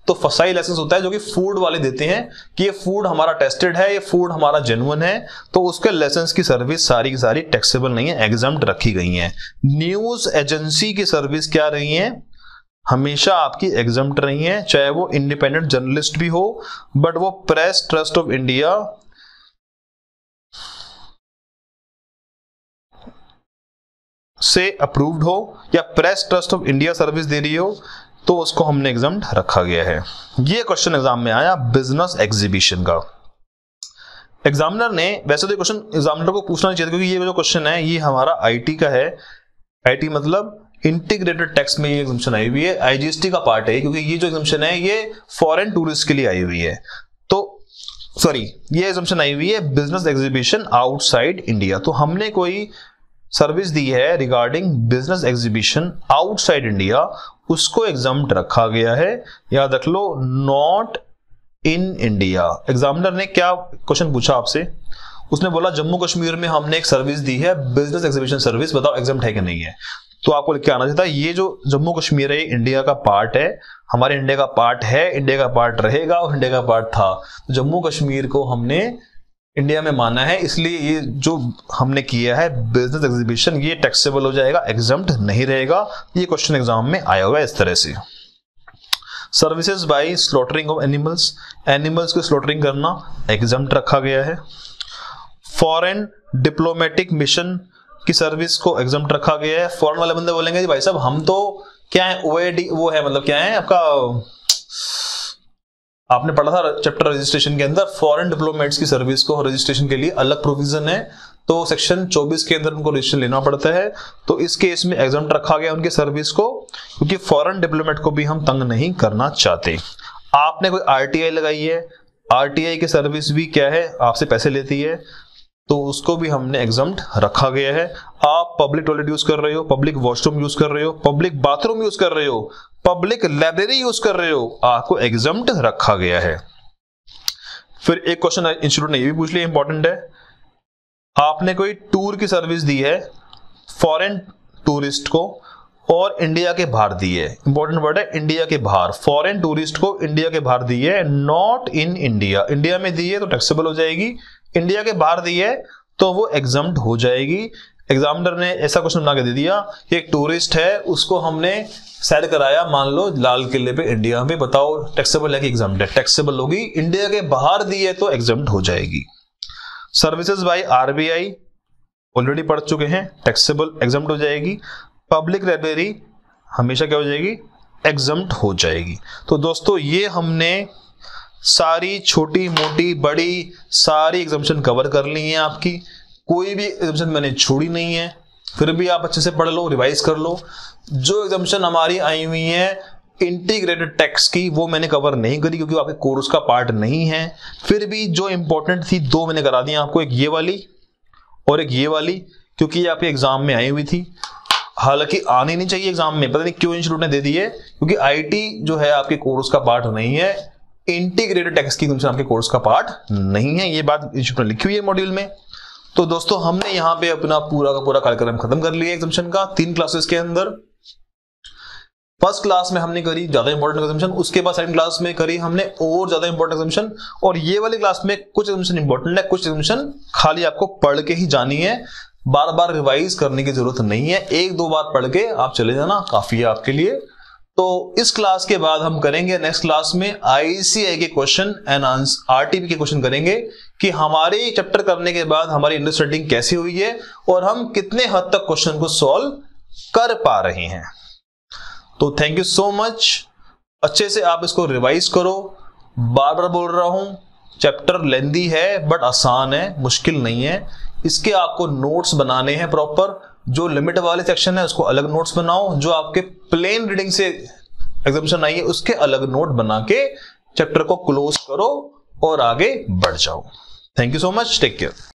तो फसाई लाइसेंस होता है जो कि फूड वाले देते हैं कि ये फूड हमारा टेस्टेड है, ये फूड हमारा जेन्युइन है, तो उसके लाइसेंस की सर्विस सारी की सारी टैक्सेबल नहीं है, एग्जम्प्ट रखी गई है। न्यूज एजेंसी की सर्विस क्या रही है? हमेशा आपकी एग्जम्प्ट रही है, चाहे वो इंडिपेंडेंट जर्नलिस्ट भी हो, बट वो प्रेस ट्रस्ट ऑफ इंडिया से अप्रूव्ड हो या press trust of India service दे रही हो, तो उसको हमने एग्जम्प्ट रखा गया है। ये क्वेश्चन एग्जाम में आया बिजनेस एग्जीबिशन का। एग्जामिनर ने, वैसे तो क्वेश्चन एग्जामिनर को पूछना नहीं चाहिए क्योंकि ये जो क्वेश्चन है ये हमारा IT का है। IT मतलब इंटीग्रेटेड टैक्स में ये एग्जम्पशन आई हुई है, IGST का पार्ट है, क्योंकि ये जो एग्जम्पशन है ये फॉरेन टूरिस्ट के लिए आई हुई है। तो सॉरी, ये एग्जम्पशन आई हुई है बिजनेस एग्जीबिशन आउटसाइड इंडिया। तो हमने कोई सर्विस दी है regarding business exhibition outside India, उसको एग्जम्प्ट रखा गया है। याद रख लो, नॉट इन इंडिया। एग्जामिनर ने क्या क्वेश्चन पूछा आपसे? उसने बोला जम्मू कश्मीर में हमने एक सर्विस दी है बिजनेस एग्जीबिशन सर्विस, बताओ एग्जम्प्ट है कि नहीं है। तो आपको लिख के आना चाहिए था ये जो जम्मू कश्मीर है इंडिया का पार्ट है, हमारे इंडिया का पार्ट है, इंडिया का पार्ट रहेगा और इंडिया का पार्ट था। तो जम्मू कश्मीर को हमने इंडिया में माना है, इसलिए ये जो हमने किया है बिजनेस एग्जीबिशन ये टैक्सेबल हो जाएगा, एग्जम्प्ट नहीं रहेगा। ये क्वेश्चन एग्जाम में आया हुआ है इस तरह से। Services by slaughtering of animals, animals को स्लॉटरिंग करना एग्जम्प्ट रखा गया है। फॉरेन डिप्लोमेटिक मिशन की सर्विस को एग्जम्प्ट रखा गया है। फॉरेन वाले बंदे बोलेंगे जी भाई साहब हम तो क्या है OAD, वो है मतलब क्या है आपका, आपने पढ़ा था चैप्टर रजिस्ट्रेशन के अंदर, फॉरेन डिप्लोमेट्स की सर्विस को रजिस्ट्रेशन के लिए अलग प्रोविजन है, तो सेक्शन 24 के अंदर उनको रजिस्ट्रेशन लेना पड़ता है। तो इस केस में एग्जम्प्ट रखा गया उनकी सर्विस को, क्योंकि फॉरेन डिप्लोमेट को भी हम तंग नहीं करना चाहते। आपने कोई RTI लगाई है, RTI की सर्विस भी क्या है, आपसे पैसे लेती है, तो उसको भी हमने एग्जम्प्ट रखा गया है। आप पब्लिक टॉयलेट यूज कर रहे हो, पब्लिक वॉशरूम यूज कर रहे हो, पब्लिक बाथरूम यूज कर रहे हो, पब्लिक लाइब्रेरी यूज कर रहे हो, आपको एग्जम्प्ट रखा गया है। फिर एक क्वेश्चन इंस्टीट्यूट ने ये भी पूछ लिया, इंपॉर्टेंट है, आपने कोई टूर की सर्विस दी है फॉरेन टूरिस्ट को और इंडिया के बाहर दी है, इंपॉर्टेंट वर्ड है इंडिया के बाहर, फॉरेन टूरिस्ट को इंडिया के बाहर दी है, नॉट इन इंडिया। इंडिया में दी है तो टैक्सेबल हो जाएगी, इंडिया के बाहर दी है तो वो एग्जम्प्ट हो जाएगी। एग्जामिनर ने ऐसा क्वेश्चन बना के दे दिया कि एक टूरिस्ट है उसको हमने सैर कराया मान लो लाल किले पे इंडिया में, बताओ टैक्सेबल है कि एग्जम्प्ट है? टैक्सेबल होगी। इंडिया के बाहर दी है तो एग्जम्प्ट हो जाएगी। सर्विसेज बाय RBI ऑलरेडी पढ़ चुके हैं, टैक्सेबल एग्जम्प्ट हो जाएगी। पब्लिक लाइब्रेरी हमेशा क्या हो जाएगी, एग्जम्प्ट हो जाएगी। तो दोस्तों ये हमने सारी छोटी मोटी बड़ी सारी एग्जम्पशन कवर कर ली हैं आपकी, कोई भी एग्जम्पशन मैंने छोड़ी नहीं है। फिर भी आप अच्छे से पढ़ लो, रिवाइज कर लो। जो एग्जम्पशन हमारी आई हुई है इंटीग्रेटेड टैक्स की वो मैंने कवर नहीं करी क्योंकि आपके कोर्स का पार्ट नहीं है। फिर भी जो इंपॉर्टेंट थी दो मैंने करा दी आपको, एक ये वाली और एक ये वाली, क्योंकि ये आपके एग्जाम में आई हुई थी। हालांकि आनी नहीं चाहिए एग्जाम में, पता नहीं क्यों इंस्टीट्यूट ने दे दी है, क्योंकि IT जो है आपके कोर्स का पार्ट नहीं है, इंटीग्रेटेड टैक्स की आपके कोर्स का पार्ट नहीं है। ये बात इंस्टीट्यूट ने लिखी हुई है मॉड्यूल में। तो दोस्तों हमने यहाँ पे अपना पूरा का पूरा कार्यक्रम खत्म कर लिया एग्जामिनेशन का 3 क्लासेस के अंदर। फर्स्ट क्लास में हमने करी ज्यादा इंपॉर्टेंट एग्जाम्पशन, उसके बाद सेकंड क्लास में करी हमने और ज्यादा इंपॉर्टेंट एग्जाम्पशन, और ये वाली क्लास में कुछ एग्जाम्पशन इंपॉर्टेंट है, कुछ एग्जाम्पशन खाली आपको पढ़ के ही जानी है, बार बार रिवाइज करने की जरूरत नहीं है, एक दो बार पढ़ के आप चले जाना काफी है आपके लिए। तो इस क्लास के बाद हम करेंगे नेक्स्ट क्लास में ICAI के क्वेश्चन एंड RTP के क्वेश्चन करेंगे कि हमारे चैप्टर करने के बाद हमारी अंडरस्टैंडिंग कैसी हुई है और हम कितने हद तक क्वेश्चन को सॉल्व कर पा रहे हैं। तो थैंक यू सो मच, अच्छे से आप इसको रिवाइज करो। बार बार बोल रहा हूं, चैप्टर लेंदी है बट आसान है, मुश्किल नहीं है। इसके आपको नोट्स बनाने हैं प्रॉपर, जो लिमिट वाले सेक्शन है उसको अलग नोट्स बनाओ, जो आपके प्लेन रीडिंग से एग्जाम्पशन आई है उसके अलग नोट बना के चैप्टर को क्लोज करो और आगे बढ़ जाओ। Thank you so much, take care.